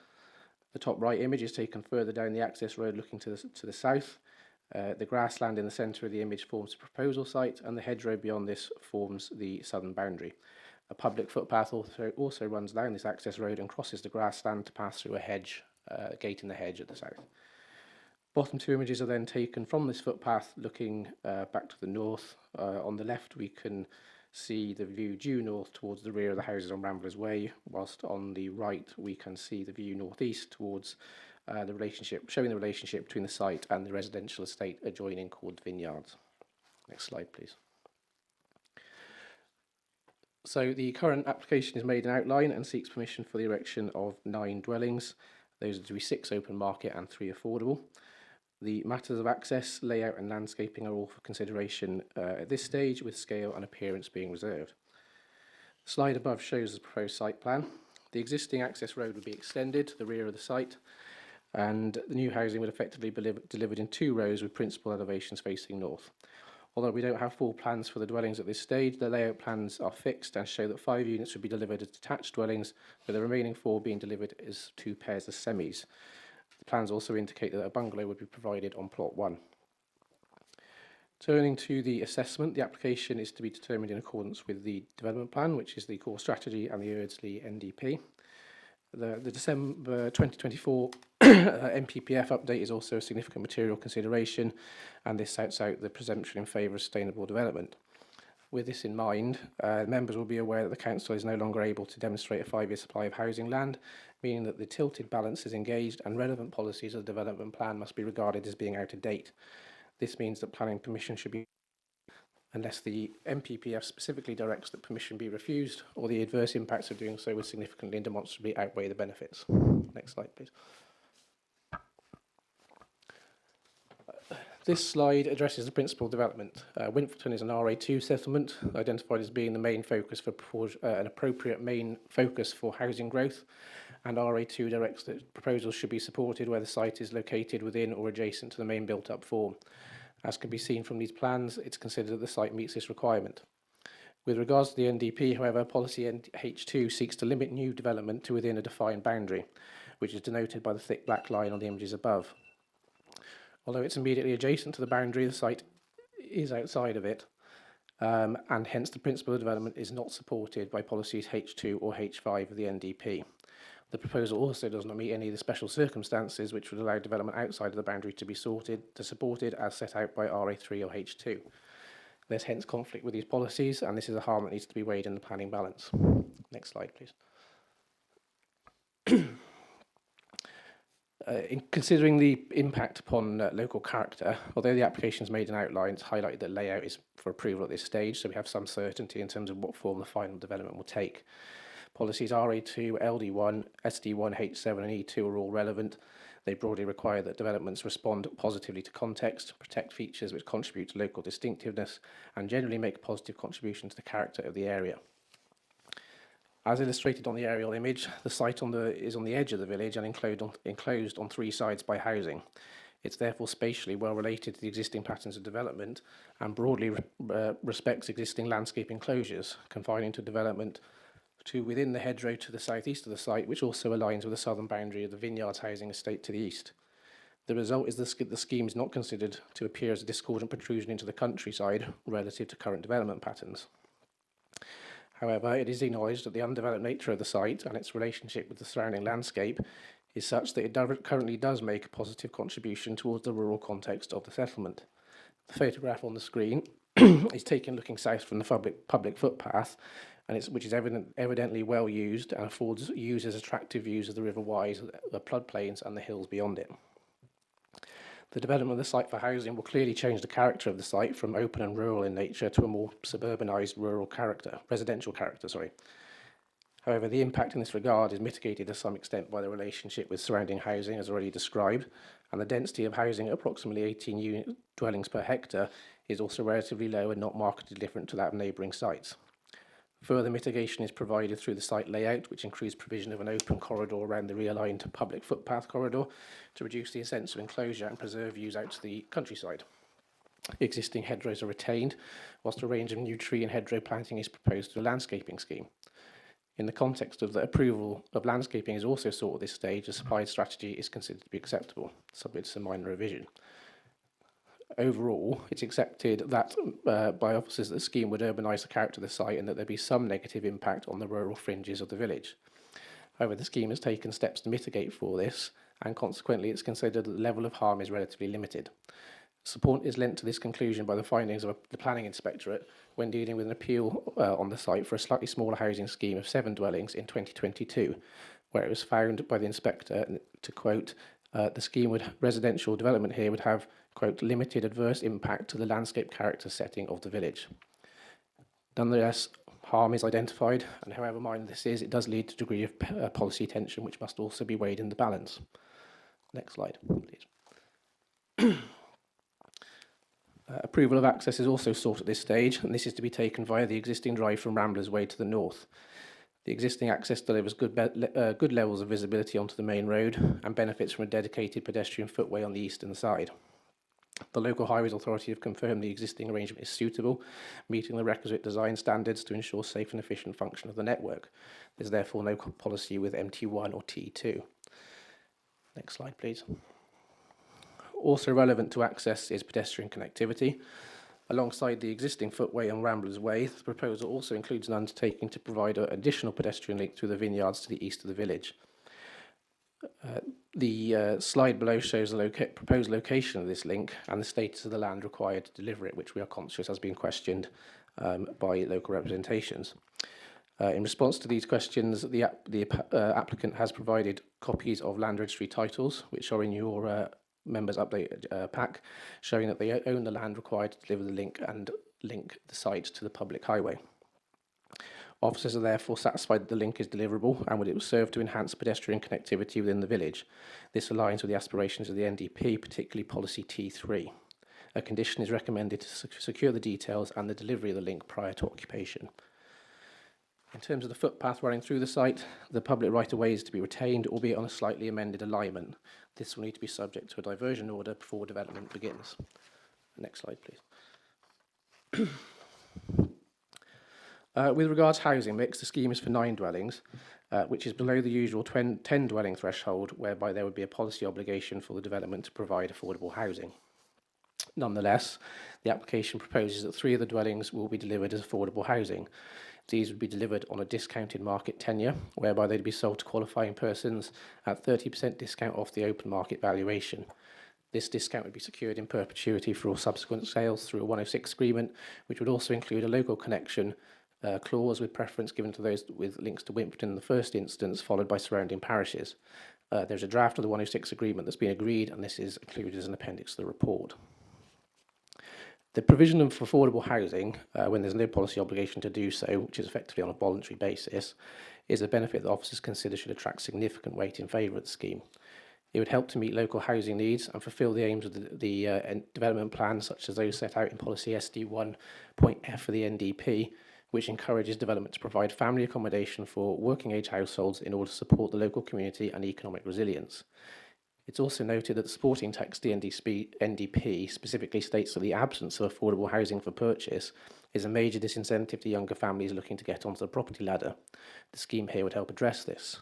The top right image is taken further down the access road looking to the south. The grassland in the centre of the image forms the proposal site, and the hedgerow beyond this forms the southern boundary. A public footpath also runs down this access road and crosses the grassland to pass through a gate in the hedge at the south. Bottom 2 images are then taken from this footpath looking back to the north. On the left we can see the view due north towards the rear of the houses on Ramblers Way, whilst on the right we can see the view northeast towards showing the relationship between the site and the residential estate adjoining called Vineyards. Next slide, please. So the current application is made in outline and seeks permission for the erection of 9 dwellings. Those are to be 6 open market and 3 affordable. The matters of access, layout and landscaping are all for consideration at this stage, with scale and appearance being reserved. The slide above shows the proposed site plan. The existing access road would be extended to the rear of the site, and the new housing would effectively be delivered in 2 rows with principal elevations facing north. Although we don't have full plans for the dwellings at this stage, the layout plans are fixed and show that 5 units would be delivered as detached dwellings, with the remaining 4 being delivered as 2 pairs of semis. The plans also indicate that a bungalow would be provided on plot 1. Turning to the assessment, the application is to be determined in accordance with the development plan, which is the core strategy and the Erdsley NDP. The December 2024 MPPF update is also a significant material consideration, and this sets out the presumption in favour of sustainable development. With this in mind, members will be aware that the council is no longer able to demonstrate a 5-year supply of housing land, meaning that the tilted balance is engaged and relevant policies of the development plan must be regarded as being out of date. This means that planning permission should be, unless the MPPF specifically directs that permission be refused, or the adverse impacts of doing so would significantly and demonstrably outweigh the benefits. Next slide, please. This slide addresses the principal development. Winferton is an RA2 settlement, identified as being the main focus for an appropriate main focus for housing growth, and RA2 directs that proposals should be supported where the site is located within or adjacent to the main built-up form. As can be seen from these plans, it's considered that the site meets this requirement. With regards to the NDP, however, policy H2 seeks to limit new development to within a defined boundary, which is denoted by the thick black line on the images above. Although it's immediately adjacent to the boundary, the site is outside of it, and hence the principle of development is not supported by policies H2 or H5 of the NDP. The proposal also does not meet any of the special circumstances which would allow development outside of the boundary to be supported as set out by RA3 or H2. There's hence conflict with these policies, and this is a harm that needs to be weighed in the planning balance. Next slide, please. In considering the impact upon local character, although the application is made in outline, it's highlighted that layout is for approval at this stage, so we have some certainty in terms of what form the final development will take. Policies RA2, LD1, SD1, H7 and E2 are all relevant. They broadly require that developments respond positively to context, protect features which contribute to local distinctiveness, and generally make a positive contribution to the character of the area. As illustrated on the aerial image, the site is on the edge of the village and enclosed on three sides by housing. It's therefore spatially well related to the existing patterns of development and broadly respects existing landscape enclosures, confining to development to within the hedgerow to the southeast of the site, which also aligns with the southern boundary of the Vineyards housing estate to the east. The result is the scheme is not considered to appear as a discordant protrusion into the countryside relative to current development patterns. However, it is acknowledged that the undeveloped nature of the site and its relationship with the surrounding landscape is such that it currently does make a positive contribution towards the rural context of the settlement. The photograph on the screen is taken looking south from the public footpath, which is evidently well used and affords users attractive views of the River Wise, the floodplains and the hills beyond it. The development of the site for housing will clearly change the character of the site from open and rural in nature to a more suburbanised residential character. However, the impact in this regard is mitigated to some extent by the relationship with surrounding housing, as already described, and the density of housing at approximately 18 unit dwellings per hectare is also relatively low and not markedly different to that of neighbouring sites. Further mitigation is provided through the site layout, which includes provision of an open corridor around the realigned public footpath corridor to reduce the sense of enclosure and preserve views out to the countryside. Existing hedgerows are retained, whilst a range of new tree and hedgerow planting is proposed to the landscaping scheme. In the context of the approval of landscaping is also sought at this stage, a supplied strategy is considered to be acceptable, subject to some minor revision. Overall, it's accepted that by officers that the scheme would urbanise the character of the site and that there be some negative impact on the rural fringes of the village. However, the scheme has taken steps to mitigate for this, and consequently it's considered that the level of harm is relatively limited. Support is lent to this conclusion by the findings of the Planning Inspectorate when dealing with an appeal on the site for a slightly smaller housing scheme of 7 dwellings in 2022, where it was found by the inspector to quote, the residential development here would have, quote, limited adverse impact to the landscape character setting of the village. Nonetheless, harm is identified, and however minor this is, it does lead to a degree of policy tension, which must also be weighed in the balance. Next slide, please. Approval of access is also sought at this stage, and this is to be taken via the existing drive from Ramblers Way to the north. The existing access delivers good levels of visibility onto the main road and benefits from a dedicated pedestrian footway on the eastern side. The local highways authority have confirmed the existing arrangement is suitable, meeting the requisite design standards to ensure safe and efficient function of the network. There's therefore no policy with MT1 or T2. Next slide, please. Also relevant to access is pedestrian connectivity. Alongside the existing footway on Ramblers Way, the proposal also includes an undertaking to provide an additional pedestrian link through the vineyards to the east of the village. The slide below shows the proposed location of this link and the status of the land required to deliver it, which we are conscious has been questioned by local representations. In response to these questions, the applicant has provided copies of land registry titles, which are in your members' update pack, showing that they own the land required to deliver the link and link the site to the public highway. Officers are therefore satisfied that the link is deliverable and it will serve to enhance pedestrian connectivity within the village. This aligns with the aspirations of the NDP, particularly policy T3. A condition is recommended to secure the details and the delivery of the link prior to occupation. In terms of the footpath running through the site, the public right-of-way is to be retained, albeit on a slightly amended alignment. This will need to be subject to a diversion order before development begins. Next slide, please. With regards to housing mix, the scheme is for 9 dwellings, which is below the usual 10 dwelling threshold, whereby there would be a policy obligation for the development to provide affordable housing. Nonetheless, the application proposes that 3 of the dwellings will be delivered as affordable housing. These would be delivered on a discounted market tenure, whereby they'd be sold to qualifying persons at 30% discount off the open market valuation. This discount would be secured in perpetuity for all subsequent sales through a 106 agreement, which would also include a local connection clause with preference given to those with links to Wimpton in the first instance, followed by surrounding parishes. There's a draft of the 106 agreement that's been agreed, and this is included as an appendix to the report. The provision of affordable housing, when there's no policy obligation to do so, which is effectively on a voluntary basis, is a benefit that officers consider should attract significant weight in favour of the scheme. It would help to meet local housing needs and fulfil the aims of the development plan, such as those set out in policy SD1.F for the NDP, which encourages development to provide family accommodation for working age households in order to support the local community and economic resilience. It's also noted that the supporting text, the NDP, specifically states that the absence of affordable housing for purchase is a major disincentive to younger families looking to get onto the property ladder. The scheme here would help address this.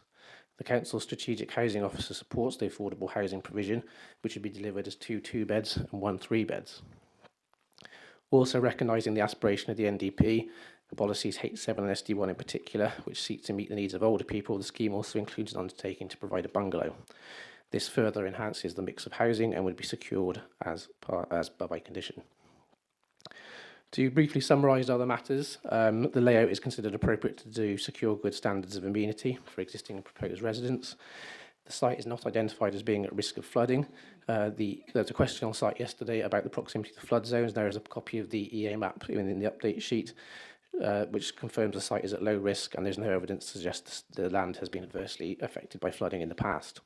The Council's Strategic Housing Officer supports the affordable housing provision, which would be delivered as 2 2-beds and 1 3-beds. Also recognising the aspiration of the NDP, the policies H7 and SD1 in particular, which seek to meet the needs of older people, the scheme also includes an undertaking to provide a bungalow. This further enhances the mix of housing and would be secured as by condition. To briefly summarise other matters, the layout is considered appropriate to do secure good standards of amenity for existing and proposed residents. The site is not identified as being at risk of flooding. There was a question on site yesterday about the proximity to flood zones. There is a copy of the EA map in the update sheet, which confirms the site is at low risk, and there's no evidence to suggest the land has been adversely affected by flooding in the past.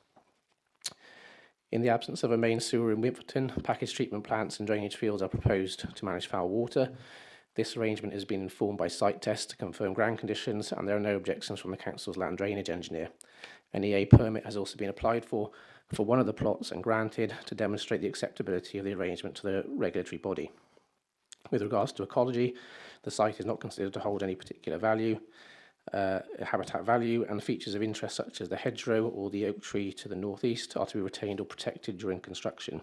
In the absence of a main sewer in Wimpferton, package treatment plants and drainage fields are proposed to manage foul water. This arrangement has been informed by site tests to confirm ground conditions, and there are no objections from the Council's land drainage engineer. An EA permit has also been applied for one of the plots and granted to demonstrate the acceptability of the arrangement to the regulatory body. With regards to ecology, the site is not considered to hold any particular value, habitat value, and features of interest such as the hedgerow or the oak tree to the northeast are to be retained or protected during construction.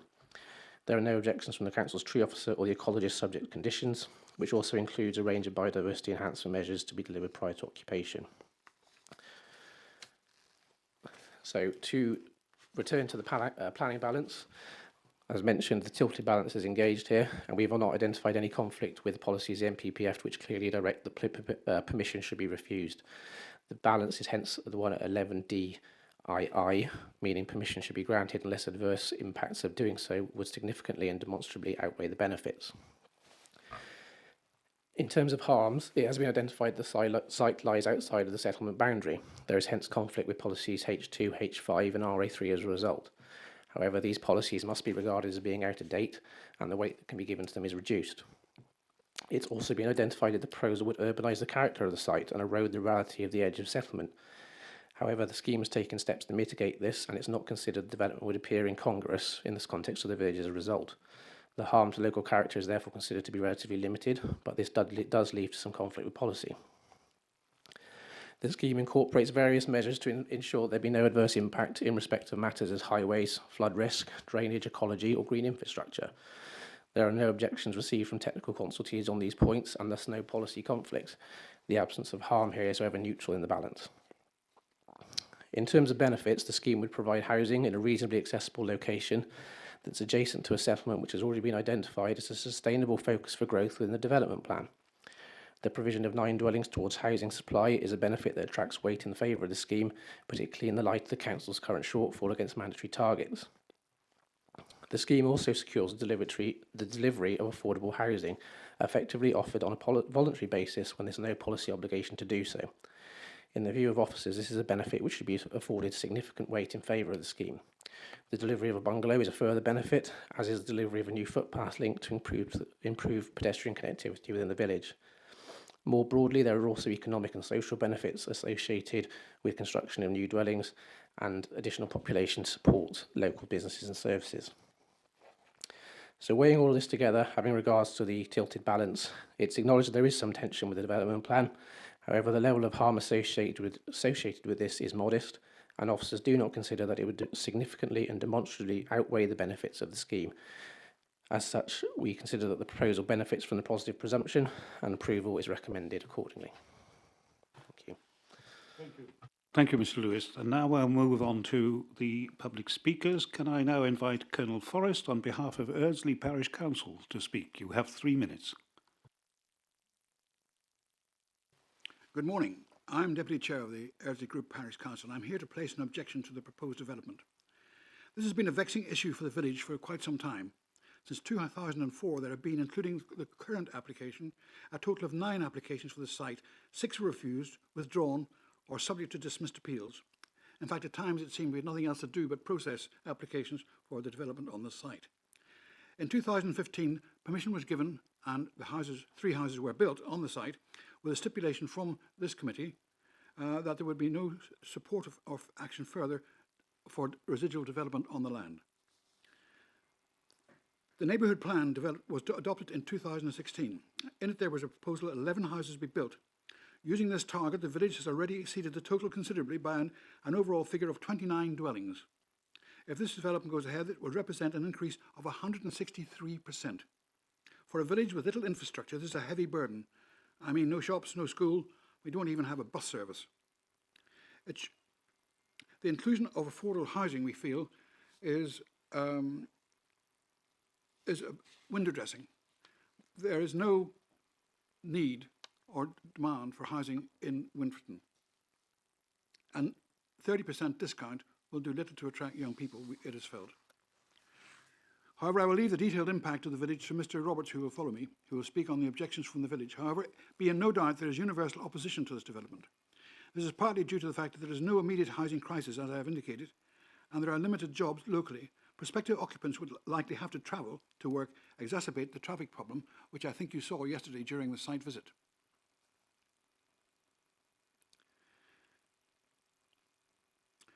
There are no objections from the Council's tree officer or the ecologist subject to conditions, which also includes a range of biodiversity enhancement measures to be delivered prior to occupation. So to return to the planning balance, as mentioned, the tilted balance is engaged here, and we have not identified any conflict with the policies MPPF, which clearly direct that permission should be refused. The balance is hence the one at 11D II, meaning permission should be granted unless adverse impacts of doing so would significantly and demonstrably outweigh the benefits. In terms of harms, it has been identified the site lies outside of the settlement boundary. There is hence conflict with policies H2, H5 and RA3 as a result. However, these policies must be regarded as being out of date, and the weight that can be given to them is reduced. It's also been identified that the proposal would urbanise the character of the site and erode the reality of the edge of settlement. However, the scheme has taken steps to mitigate this, and it's not considered the development would appear incongruous in this context of the village as a result. The harm to local character is therefore considered to be relatively limited, but this does lead to some conflict with policy. The scheme incorporates various measures to ensure there be no adverse impact in respect of matters as highways, flood risk, drainage, ecology or green infrastructure. There are no objections received from technical consultees on these points, and thus no policy conflict. The absence of harm here is however neutral in the balance. In terms of benefits, the scheme would provide housing in a reasonably accessible location that's adjacent to a settlement which has already been identified as a sustainable focus for growth within the development plan. The provision of 9 dwellings towards housing supply is a benefit that attracts weight in favour of the scheme, particularly in the light of the Council's current shortfall against mandatory targets. The scheme also secures the delivery of affordable housing, effectively offered on a voluntary basis when there's no policy obligation to do so. In the view of officers, this is a benefit which should be afforded significant weight in favour of the scheme. The delivery of a bungalow is a further benefit, as is the delivery of a new footpath link to improve pedestrian connectivity within the village. More broadly, there are also economic and social benefits associated with construction of new dwellings and additional population to support local businesses and services. So weighing all this together, having regards to the tilted balance, it's acknowledged that there is some tension with the development plan. However, the level of harm associated with this is modest, and officers do not consider that it would significantly and demonstrably outweigh the benefits of the scheme. As such, we consider that the proposal benefits from the positive presumption, and approval is recommended accordingly. Thank you. Thank you, Mr. Lewis. And now we'll move on to the public speakers. Can I now invite Colonel Forrest on behalf of Eardsley Parish Council to speak? You have 3 minutes. Good morning. I'm Deputy Chair of the Erdley Group Parish Council, and I'm here to place an objection to the proposed development. This has been a vexing issue for the village for quite some time. Since 2004, there have been, including the current application, a total of 9 applications for the site. 6 were refused, withdrawn, or subject to dismissed appeals. In fact, at times it seemed we had nothing else to do but process applications for the development on the site. In 2015, permission was given and the 3 houses were built on the site with a stipulation from this committee that there would be no support of action further for residual development on the land. The neighbourhood plan was adopted in 2016. In it there was a proposal that 11 houses be built. Using this target, the village has already exceeded the total considerably by an overall figure of 29 dwellings. If this development goes ahead, it will represent an increase of 163%. For a village with little infrastructure, this is a heavy burden. I mean, no shops, no school, we don't even have a bus service. The inclusion of affordable housing, we feel, is window dressing. There is no need or demand for housing in Winfordton. And 30% discount will do little to attract young people, it is felt. However, I will leave the detailed impact of the village to Mr. Roberts, who will follow me, who will speak on the objections from the village. However, be in no doubt there is universal opposition to this development. This is partly due to the fact that there is no immediate housing crisis, as I have indicated, and there are limited jobs locally. Prospective occupants would likely have to travel to work, exacerbate the traffic problem, which I think you saw yesterday during the site visit.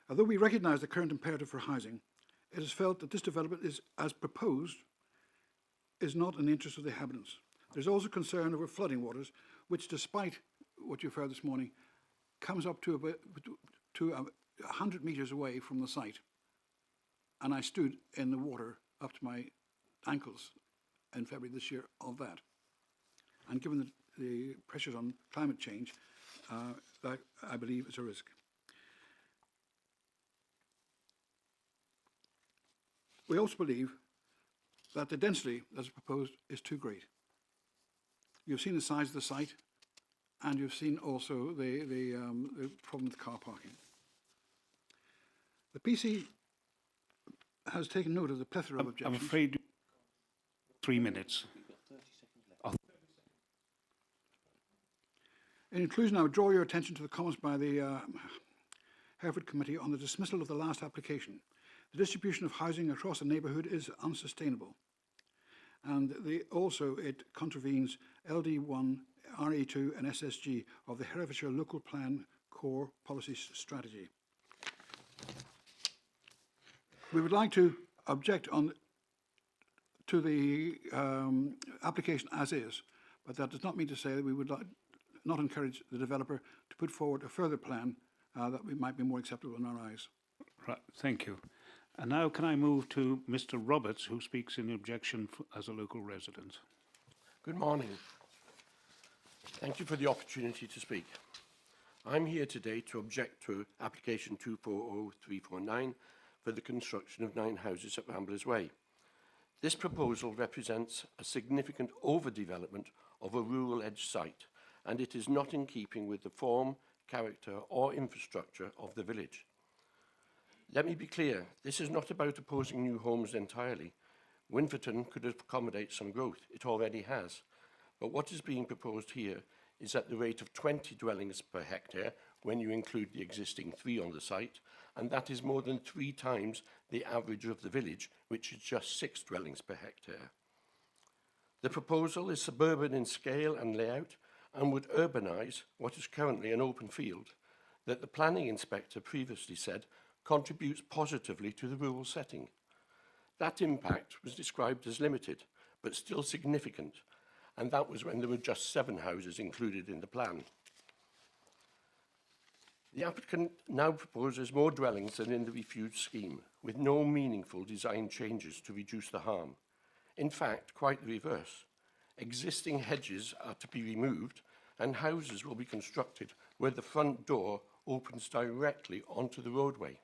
Although we recognise the current imperative for housing, it is felt that this development is, as proposed, is not in the interest of the inhabitants. There is also concern over flooding waters, which, despite what you've heard this morning, comes up to about 100 metres away from the site. And I stood in the water up to my ankles in February this year of that. And given the pressures on climate change, that I believe is a risk. We also believe that the density that's proposed is too great. You've seen the size of the site, and you've seen also the problem with car parking. The PC has taken note of the plethora of objections. I'm afraid 3 minutes. In conclusion, I would draw your attention to the comments by the Hereford Committee on the dismissal of the last application. The distribution of housing across the neighbourhood is unsustainable. And also it contravenes LD1, RE2 and SSG of the Herefordshire Local Plan Core Policy Strategy. We would like to object to the application as is, but that does not mean to say that we would not encourage the developer to put forward a further plan that might be more acceptable in our eyes. Right, thank you. And now can I move to Mr. Roberts, who speaks in objection as a local resident. Good morning. Thank you for the opportunity to speak. I'm here today to object to application 240349 for the construction of 9 houses at Ramblers Way. This proposal represents a significant overdevelopment of a rural edge site, and it is not in keeping with the form, character or infrastructure of the village. Let me be clear, this is not about opposing new homes entirely. Winfordton could accommodate some growth, it already has. But what is being proposed here is at the rate of 20 dwellings per hectare when you include the existing 3 on the site, and that is more than 3 times the average of the village, which is just 6 dwellings per hectare. The proposal is suburban in scale and layout and would urbanise what is currently an open field that the planning inspector previously said contributes positively to the rural setting. That impact was described as limited, but still significant, and that was when there were just 7 houses included in the plan. The applicant now proposes more dwellings than in the refused scheme, with no meaningful design changes to reduce the harm. In fact, quite the reverse. Existing hedges are to be removed, and houses will be constructed where the front door opens directly onto the roadway.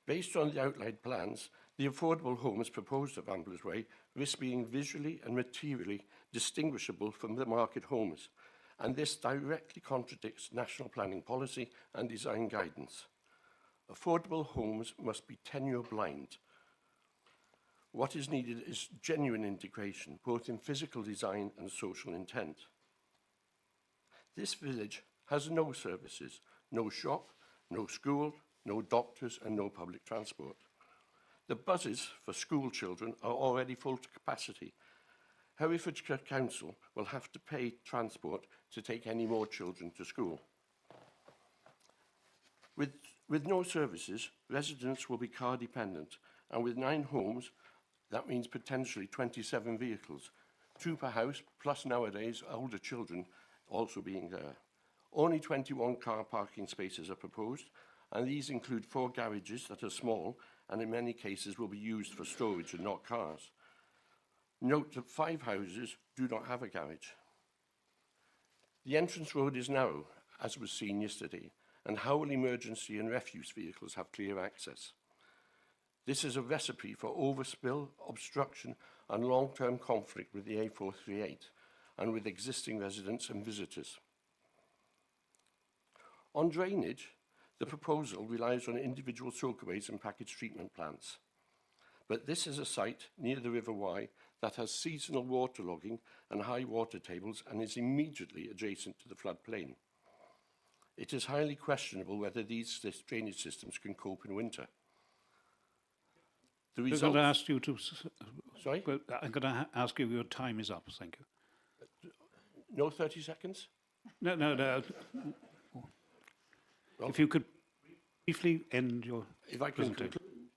Based on the outlined plans, the affordable homes proposed at Ramblers Way risk being visually and materially distinguishable from the market homes, and this directly contradicts national planning policy and design guidance. Affordable homes must be tenure blind. What is needed is genuine integration, both in physical design and social intent. This village has no services, no shop, no school, no doctors and no public transport. The buses for school children are already full to capacity. Herefordshire Council will have to pay transport to take any more children to school. With no services, residents will be car dependent, and with 9 homes, that means potentially 27 vehicles, 2 per house, plus nowadays older children also being there. Only 21 car parking spaces are proposed, and these include 4 garages that are small and in many cases will be used for storage and not cars. Note that 5 houses do not have a garage. The entrance road is narrow, as was seen yesterday, and how will emergency and refuse vehicles have clear access? This is a recipe for overspill, obstruction and long-term conflict with the A438 and with existing residents and visitors. On drainage, the proposal relies on individual soakaways and package treatment plants. But this is a site near the River Wye that has seasonal waterlogging and high water tables and is immediately adjacent to the floodplain. It is highly questionable whether these drainage systems can cope in winter. The I'm results... going to ask you to... Sorry? Well, I'm going to ask you, your time is up, thank you. No 30 seconds? No. Well, if you could briefly end your if I can presentation. conclude,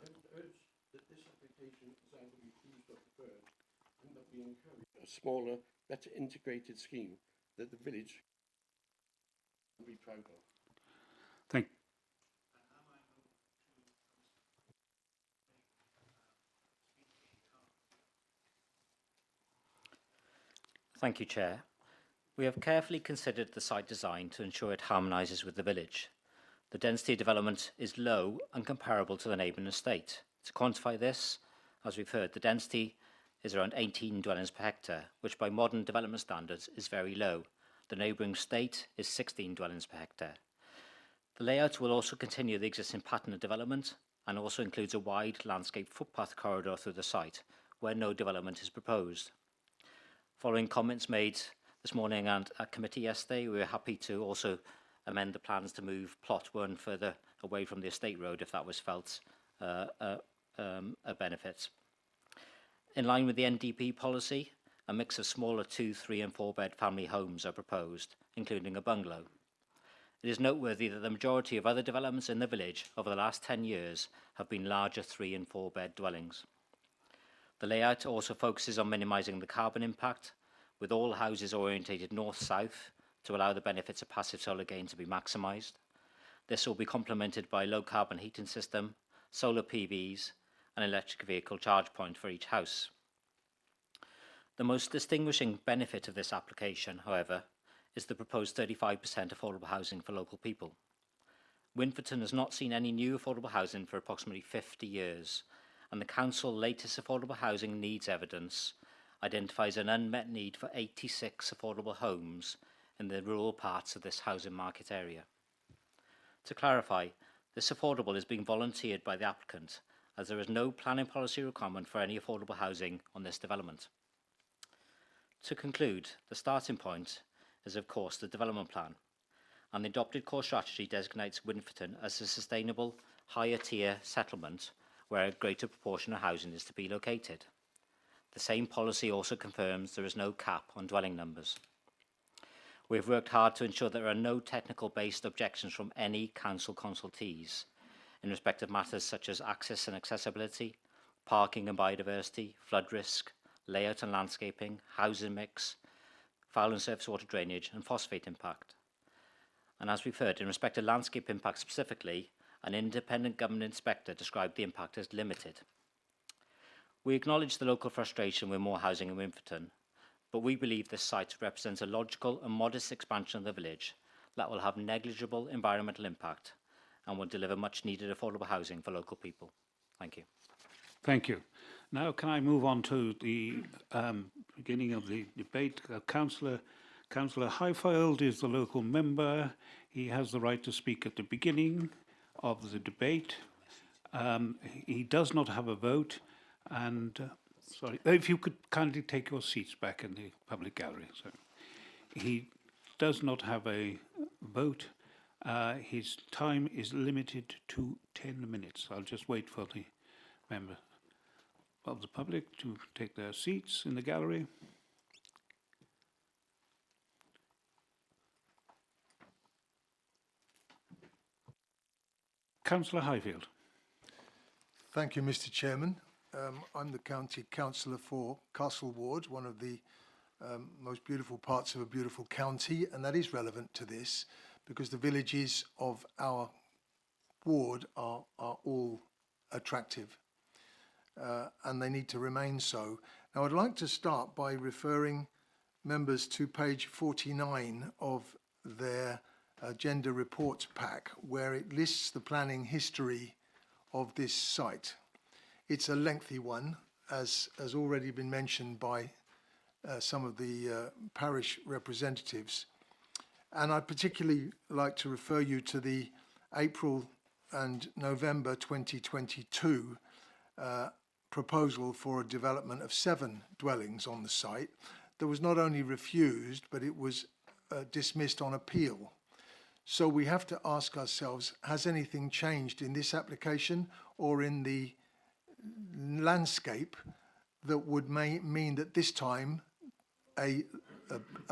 I would urge that this application is either refused or deferred, and that we encourage a smaller, better integrated scheme that the village will be proud of. Thank you. Thank you, Chair. We have carefully considered the site design to ensure it harmonises with the village. The density of development is low and comparable to the neighbouring estate. To quantify this, as we've heard, the density is around 18 dwellings per hectare, which by modern development standards is very low. The neighbouring estate is 16 dwellings per hectare. The layout will also continue the existing pattern of development and also includes a wide landscape footpath corridor through the site, where no development is proposed. Following comments made this morning and at committee yesterday, we were happy to also amend the plans to move plot 1 further away from the estate road if that was felt a benefit. In line with the NDP policy, a mix of smaller 2, 3 and 4 bed family homes are proposed, including a bungalow. It is noteworthy that the majority of other developments in the village over the last 10 years have been larger 3 and 4 bed dwellings. The layout also focuses on minimising the carbon impact, with all houses orientated north-south to allow the benefits of passive solar gain to be maximised. This will be complemented by a low-carbon heating system, solar PVs, and electric vehicle charge point for each house. The most distinguishing benefit of this application, however, is the proposed 35% affordable housing for local people. Winfordton has not seen any new affordable housing for approximately 50 years, and the Council's latest affordable housing needs evidence identifies an unmet need for 86 affordable homes in the rural parts of this housing market area. To clarify, this affordable is being volunteered by the applicant, as there is no planning policy requirement for any affordable housing on this development. To conclude, the starting point is of course the development plan, and the adopted core strategy designates Winfordton as a sustainable, higher tier settlement where a greater proportion of housing is to be located. The same policy also confirms there is no cap on dwelling numbers. We have worked hard to ensure there are no technical-based objections from any council consultees in respect of matters such as access and accessibility, parking and biodiversity, flood risk, layout and landscaping, housing mix, foul and surface water drainage, and phosphate impact. And as we've heard, in respect of landscape impact specifically, an independent government inspector described the impact as limited. We acknowledge the local frustration with more housing in Winfordton, but we believe this site represents a logical and modest expansion of the village that will have negligible environmental impact and will deliver much needed affordable housing for local people. Thank you. Thank you. Now can I move on to the beginning of the debate. Councillor Highfield is the local member. He has the right to speak at the beginning of the debate. He does not have a vote, and sorry, if you could kindly take your seats back in the public gallery. So, he does not have a vote. His time is limited to 10 minutes. I'll just wait for the member of the public to take their seats in the gallery. Councillor Highfield. Thank you, Mr. Chairman. I'm the County Councillor for Castle Ward, one of the most beautiful parts of a beautiful county, and that is relevant to this because the villages of our ward are all attractive and they need to remain so. Now, I'd like to start by referring members to page 49 of their agenda reports pack, where it lists the planning history of this site. It's a lengthy one, as has already been mentioned by some of the parish representatives. And I'd particularly like to refer you to the April and November 2022 proposal for a development of 7 dwellings on the site that was not only refused, but it was dismissed on appeal. So we have to ask ourselves, has anything changed in this application or in the landscape that would mean that this time a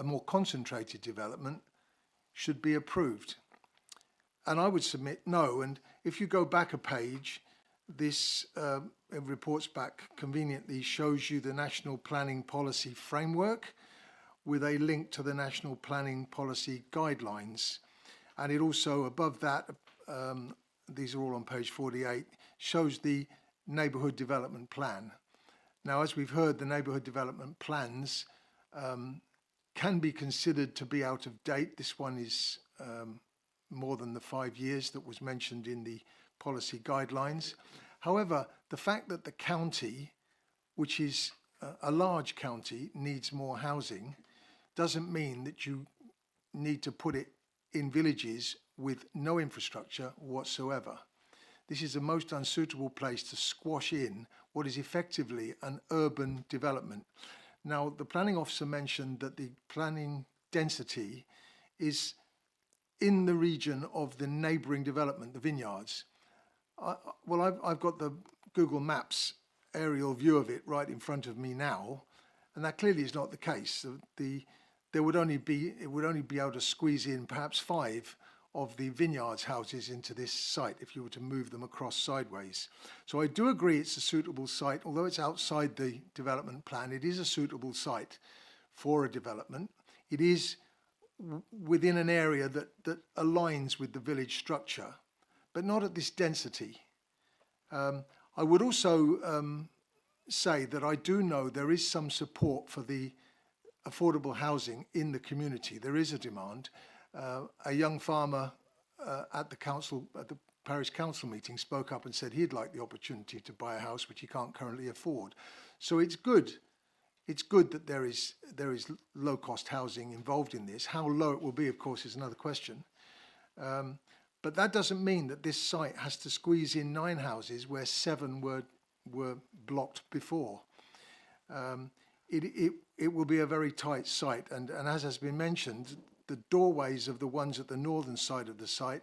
more concentrated development should be approved? And I would submit no. And if you go back a page, this reports back conveniently shows you the National Planning Policy Framework with a link to the National Planning Policy Guidelines. And it also, above that, these are all on page 48, shows the Neighbourhood Development Plan. Now, as we've heard, the Neighbourhood Development Plans can be considered to be out of date. This one is more than the 5 years that was mentioned in the policy guidelines. However, the fact that the county, which is a large county, needs more housing, doesn't mean that you need to put it in villages with no infrastructure whatsoever. This is the most unsuitable place to squash in what is effectively an urban development. Now, the planning officer mentioned that the planning density is in the region of the neighbouring development, the vineyards. I've got the Google Maps aerial view of it right in front of me now, and that clearly is not the case. It would only be able to squeeze in perhaps 5 of the vineyards houses into this site if you were to move them across sideways. So I do agree it's a suitable site, although it's outside the development plan. It is a suitable site for a development. It is within an area that aligns with the village structure, but not at this density. I would also say that I do know there is some support for the affordable housing in the community. There is a demand. A young farmer at the parish council meeting spoke up and said he'd like the opportunity to buy a house which he can't currently afford. So it's good. It's good that there is low-cost housing involved in this. How low it will be, of course, is another question. But that doesn't mean that this site has to squeeze in 9 houses where 7 were blocked before. It will be a very tight site, and as has been mentioned, the doorways of the ones at the northern side of the site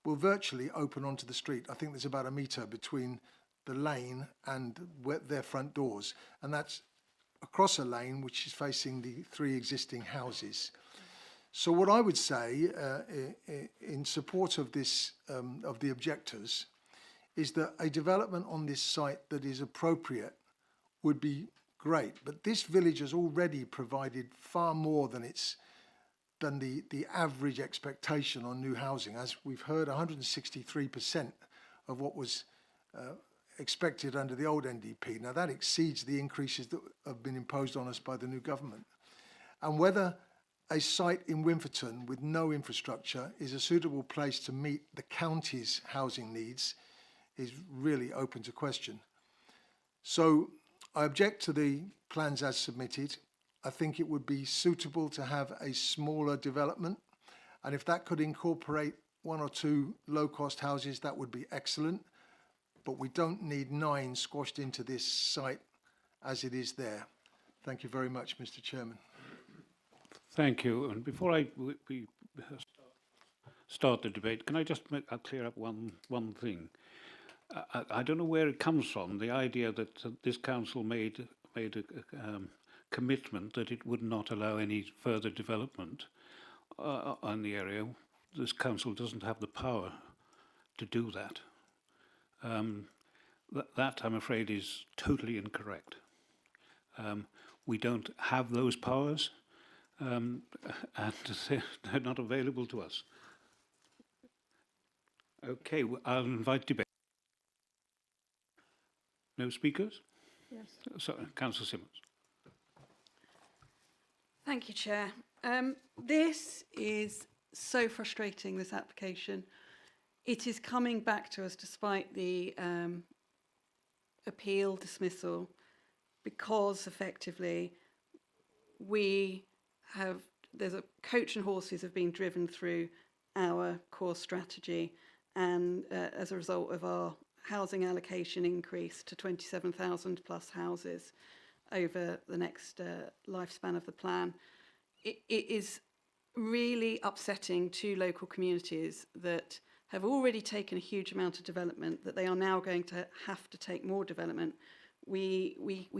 will virtually open onto the street. I think there's about a metre between the lane and their front doors, and that's across a lane which is facing the 3 existing houses. So what I would say in support of this, of the objectors, is that a development on this site that is appropriate would be great. But this village has already provided far more than the average expectation on new housing. As we've heard, 163% of what was expected under the old NDP. Now that exceeds the increases that have been imposed on us by the new government. And whether a site in Winferton with no infrastructure is a suitable place to meet the county's housing needs is really open to question. So I object to the plans as submitted. I think it would be suitable to have a smaller development. And if that could incorporate 1 or 2 low-cost houses, that would be excellent. But we don't need 9 squashed into this site as it is there. Thank you very much, Mr. Chairman. Thank you. And before we start the debate, can I just clear up one thing? I don't know where it comes from, the idea that this council made a commitment that it would not allow any further development on the area. This council doesn't have the power to do that. That, I'm afraid, is totally incorrect. We don't have those powers, and they're not available to us. Okay, I'll invite debate. No speakers? Yes. So, Councillor Simmons. Thank you, Chair. This is so frustrating, this application. It is coming back to us despite the appeal dismissal, because effectively there's a coach and horses have been driven through our core strategy, and as a result of our housing allocation increase to 27,000 plus houses over the next lifespan of the plan, it is really upsetting to local communities that have already taken a huge amount of development, that they are now going to have to take more development. We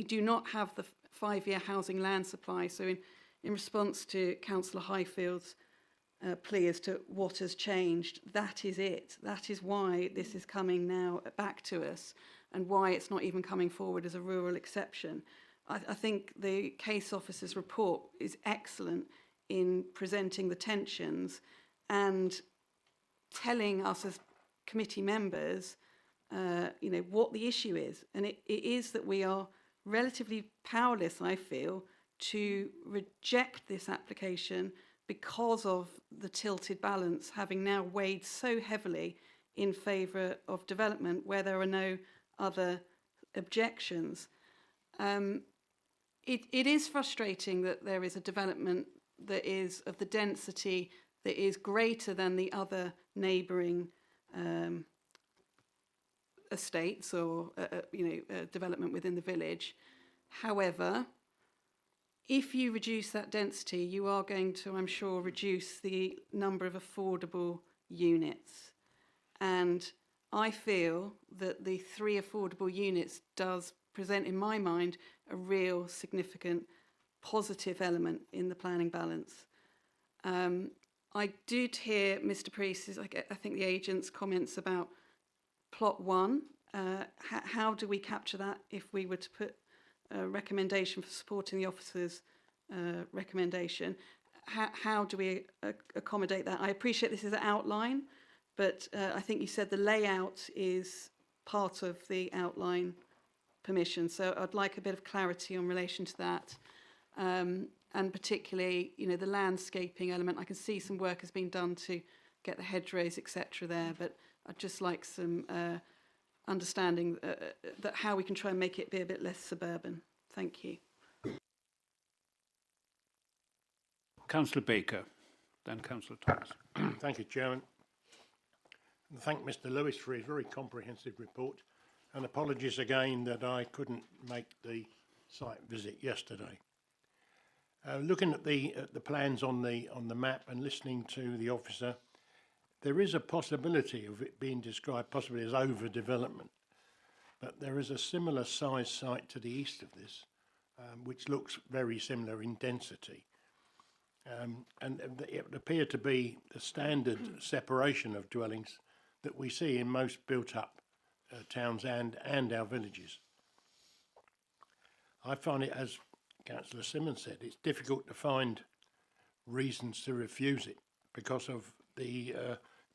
do not have the 5-year housing land supply. So in response to Councillor Highfield's plea as to what has changed, that is it. That is why this is coming now back to us, and why it's not even coming forward as a rural exception. I think the case officer's report is excellent in presenting the tensions and telling us as committee members, what the issue is. And it is that we are relatively powerless, I feel, to reject this application because of the tilted balance having now weighed so heavily in favour of development where there are no other objections. It is frustrating that there is a development that is of the density that is greater than the other neighbouring estates or development within the village. However, if you reduce that density, you are going to, I'm sure, reduce the number of affordable units. And I feel that the 3 affordable units does present, in my mind, a real significant positive element in the planning balance. I did hear Mr. Priest's, I think the agent's comments about plot 1. How do we capture that if we were to put a recommendation for supporting the officer's recommendation? How do we accommodate that? I appreciate this is an outline, but I think you said the layout is part of the outline permission. So I'd like a bit of clarity in relation to that. And particularly, the landscaping element. I can see some work has been done to get the hedgerows, etc. there, but I'd just like some understanding that how we can try and make it be a bit less suburban. Thank you. Councillor Baker, then Councillor Thomas. Thank you, Chairman. And thank Mr. Lewis for his very comprehensive report, and apologies again that I couldn't make the site visit yesterday. Looking at the plans on the map and listening to the officer, there is a possibility of it being described possibly as overdevelopment, but there is a similar size site to the east of this, which looks very similar in density. And it would appear to be the standard separation of dwellings that we see in most built-up towns and our villages. I find it, as Councillor Simmons said, it's difficult to find reasons to refuse it because of the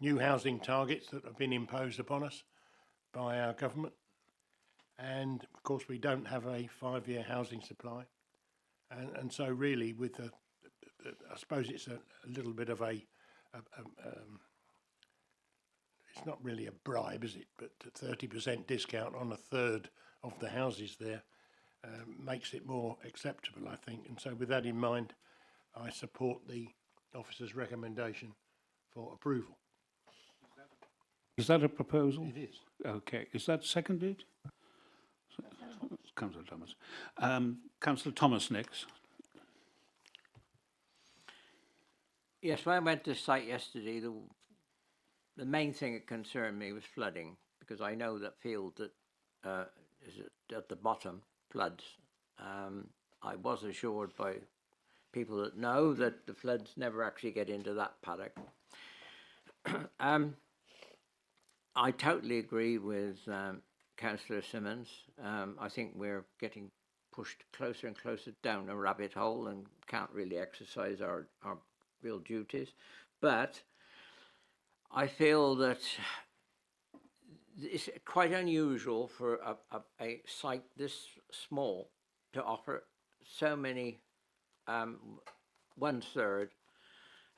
new housing targets that have been imposed upon us by our government. And of course we don't have a 5-year housing supply. And so really with I suppose it's a little bit of it's not really a bribe, is it? But a 30% discount on a third of the houses there makes it more acceptable, I think. And so with that in mind, I support the officer's recommendation for approval. Is that a proposal? It is. Okay. Is that seconded? Councillor Thomas. Councillor Thomas next. Yes, when I went to the site yesterday, the main thing that concerned me was flooding, because I know that field that is at the bottom floods. I was assured by people that know that the floods never actually get into that paddock. I totally agree with Councillor Simmons. I think we're getting pushed closer and closer down a rabbit hole and can't really exercise our real duties. But I feel that it's quite unusual for a site this small to offer so many 1/3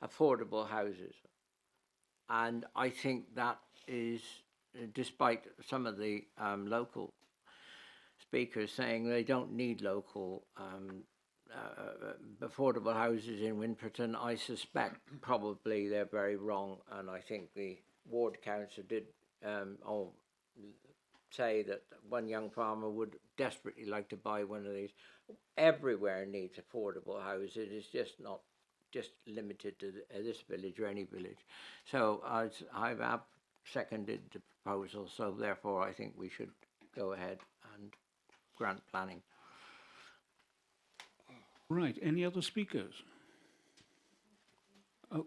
affordable houses. And I think that is, despite some of the local speakers saying they don't need local affordable houses in Winterton, I suspect probably they're very wrong. And I think the ward council did say that one young farmer would desperately like to buy one of these. Everywhere needs affordable houses. It's just not just limited to this village or any village. So I have seconded the proposal, so therefore I think we should go ahead and grant planning. Right. Any other speakers? Oh,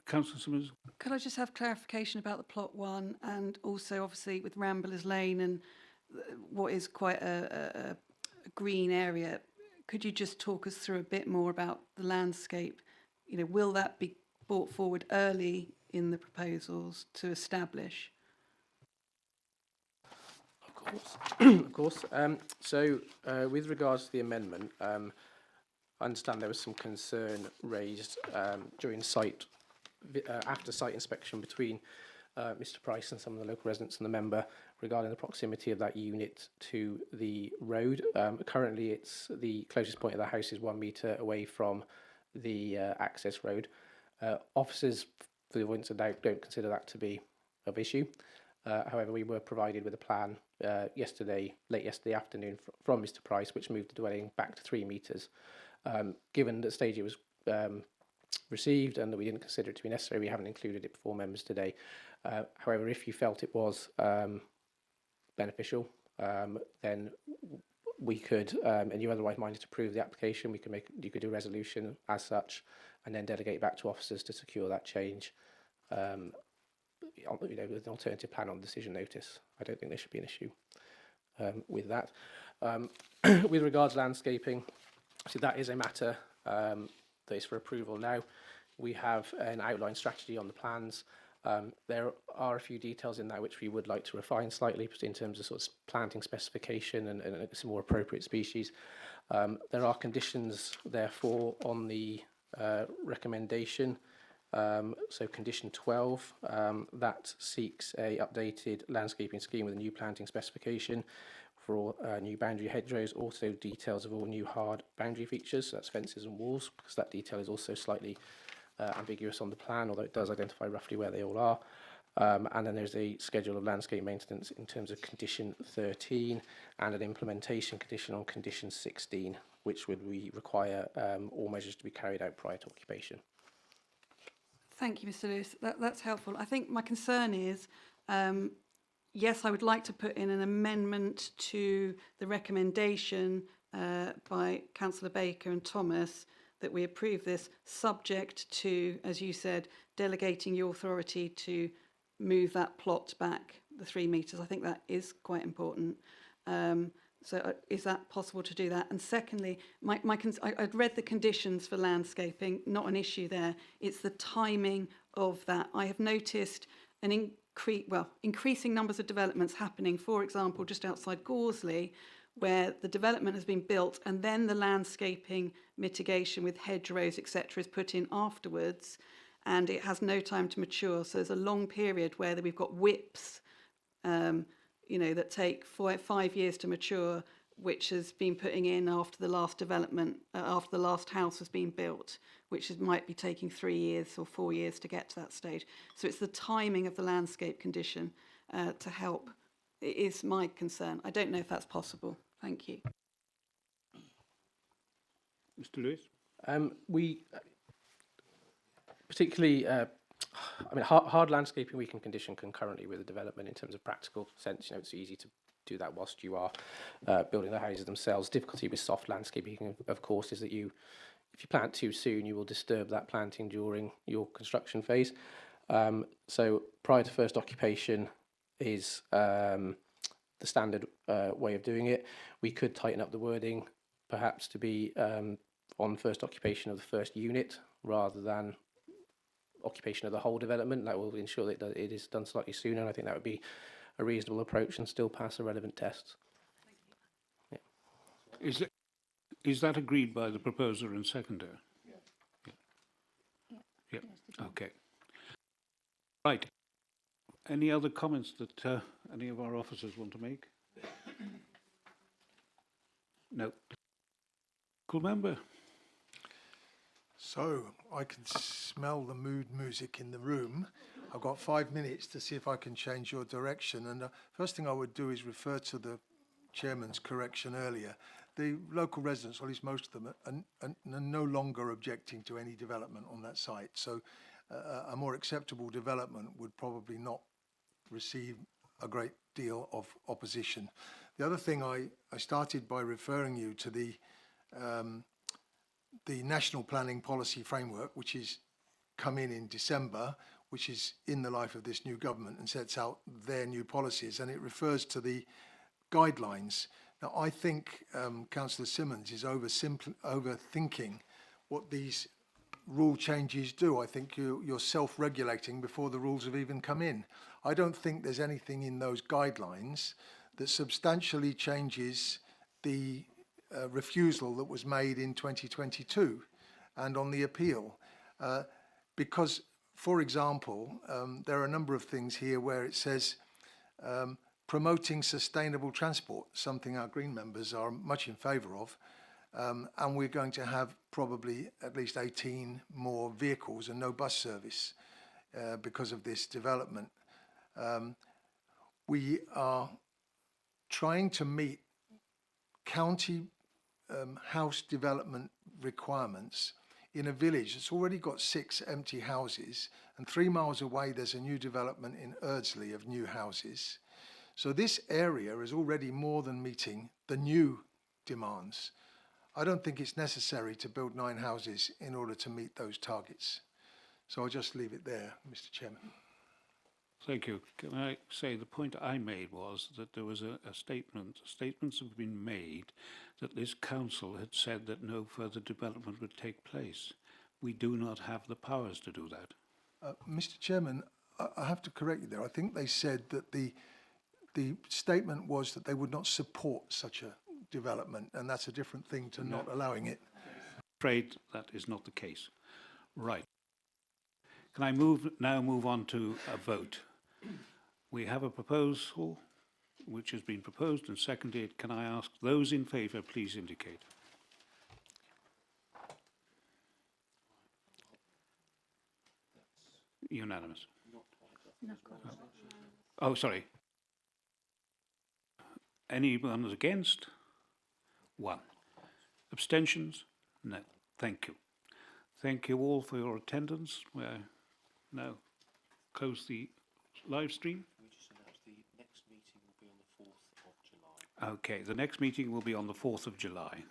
Councillor Simmons. Could I just have clarification about the plot 1 and also obviously with Ramblers Lane and what is quite a green area? Could you just talk us through a bit more about the landscape? You know, will that be brought forward early in the proposals to establish? Of course. So with regards to the amendment, I understand there was some concern raised during site after site inspection between Mr Price and some of the local residents and the member regarding the proximity of that unit to the road. Currently, it's the closest point of the house is 1 metre away from the access road. Officers, for the avoidance of doubt, don't consider that to be of issue. However, we were provided with a plan late yesterday afternoon from Mr Price, which moved the dwelling back to 3 metres. Given the stage it was received and that we didn't consider it to be necessary, we haven't included it before members today. However, if you felt it was beneficial, then we could, and you otherwise minded to approve the application, you could do a resolution as such, and then delegate back to officers to secure that change. With an alternative plan on decision notice. I don't think there should be an issue with that. With regards to landscaping, so that is a matter that is for approval now. We have an outline strategy on the plans. There are a few details in that which we would like to refine slightly in terms of sort of planting specification and some more appropriate species. There are conditions, therefore, on the recommendation. So condition 12, that seeks a updated landscaping scheme with a new planting specification for new boundary hedgerows, also details of all new hard boundary features, so that's fences and walls, because that detail is also slightly ambiguous on the plan, although it does identify roughly where they all are. And then there's a schedule of landscape maintenance in terms of condition 13 and an implementation condition on condition 16, which would require all measures to be carried out prior to occupation. Thank you, Mr Lewis. That's helpful. I think my concern is, yes, I would like to put in an amendment to the recommendation by Councillor Baker and Thomas that we approve this subject to, as you said, delegating your authority to move that plot back the 3 metres. I think that is quite important. So is that possible to do that? And secondly, I'd read the conditions for landscaping, not an issue there. It's the timing of that. I have noticed an increasing numbers of developments happening, for example, just outside Gorsley, where the development has been built and then the landscaping mitigation with hedgerows, etc., is put in afterwards, and it has no time to mature. So there's a long period where we've got whips, that take 5 years to mature, which has been putting in after the last development, after the last house has been built, which might be taking 3 years or 4 years to get to that stage. So it's the timing of the landscape condition to help. It is my concern. I don't know if that's possible. Thank you. Mr. Lewis? We particularly, hard landscaping we can condition concurrently with the development in terms of practical sense. You know, it's easy to do that whilst you are building the houses themselves. Difficulty with soft landscaping, of course, is that if you plant too soon, you will disturb that planting during your construction phase. So prior to first occupation is the standard way of doing it. We could tighten up the wording, perhaps to be on first occupation of the first unit rather than occupation of the whole development. That will ensure that it is done slightly sooner, and I think that would be a reasonable approach and still pass the relevant tests. Yeah. Is that agreed by the proposer and seconder? Yeah. Okay. Right. Any other comments that any of our officers want to make? No. Cool member. So I can smell the mood music in the room. I've got 5 minutes to see if I can change your direction. And the first thing I would do is refer to the chairman's correction earlier. The local residents, or at least most of them, are no longer objecting to any development on that site. So a more acceptable development would probably not receive a great deal of opposition. The other thing, I started by referring you to the National Planning Policy Framework, which is come in December, which is in the life of this new government and sets out their new policies, and it refers to the guidelines. Now, I think Councillor Simmons is overthinking what these rule changes do. I think you're self-regulating before the rules have even come in. I don't think there's anything in those guidelines that substantially changes the refusal that was made in 2022 and on the appeal. Because, for example, there are a number of things here where it says promoting sustainable transport, something our Green members are much in favour of, and we're going to have probably at least 18 more vehicles and no bus service because of this development. We are trying to meet county house development requirements in a village that's already got 6 empty houses, and 3 miles away there's a new development in Erdsley of new houses. So this area is already more than meeting the new demands. I don't think it's necessary to build 9 houses in order to meet those targets. So I'll just leave it there, Mr. Chairman. Thank you. Can I say the point I made was that there was a statement. Statements have been made that this council had said that no further development would take place. We do not have the powers to do that. Mr. Chairman, I have to correct you there. I think they said that the statement was that they would not support such a development, and that's a different thing to not allowing it. I'm afraid that is not the case. Right. Can I now move on to a vote? We have a proposal which has been proposed and seconded. Can I ask those in favour, please indicate. Unanimous. Oh, sorry. Anyone against? 1. Abstentions? No. Thank you. Thank you all for your attendance. We're now close the live stream. We just announced the next meeting will be on the 4th of July. Okay, the next meeting will be on the 4th of July.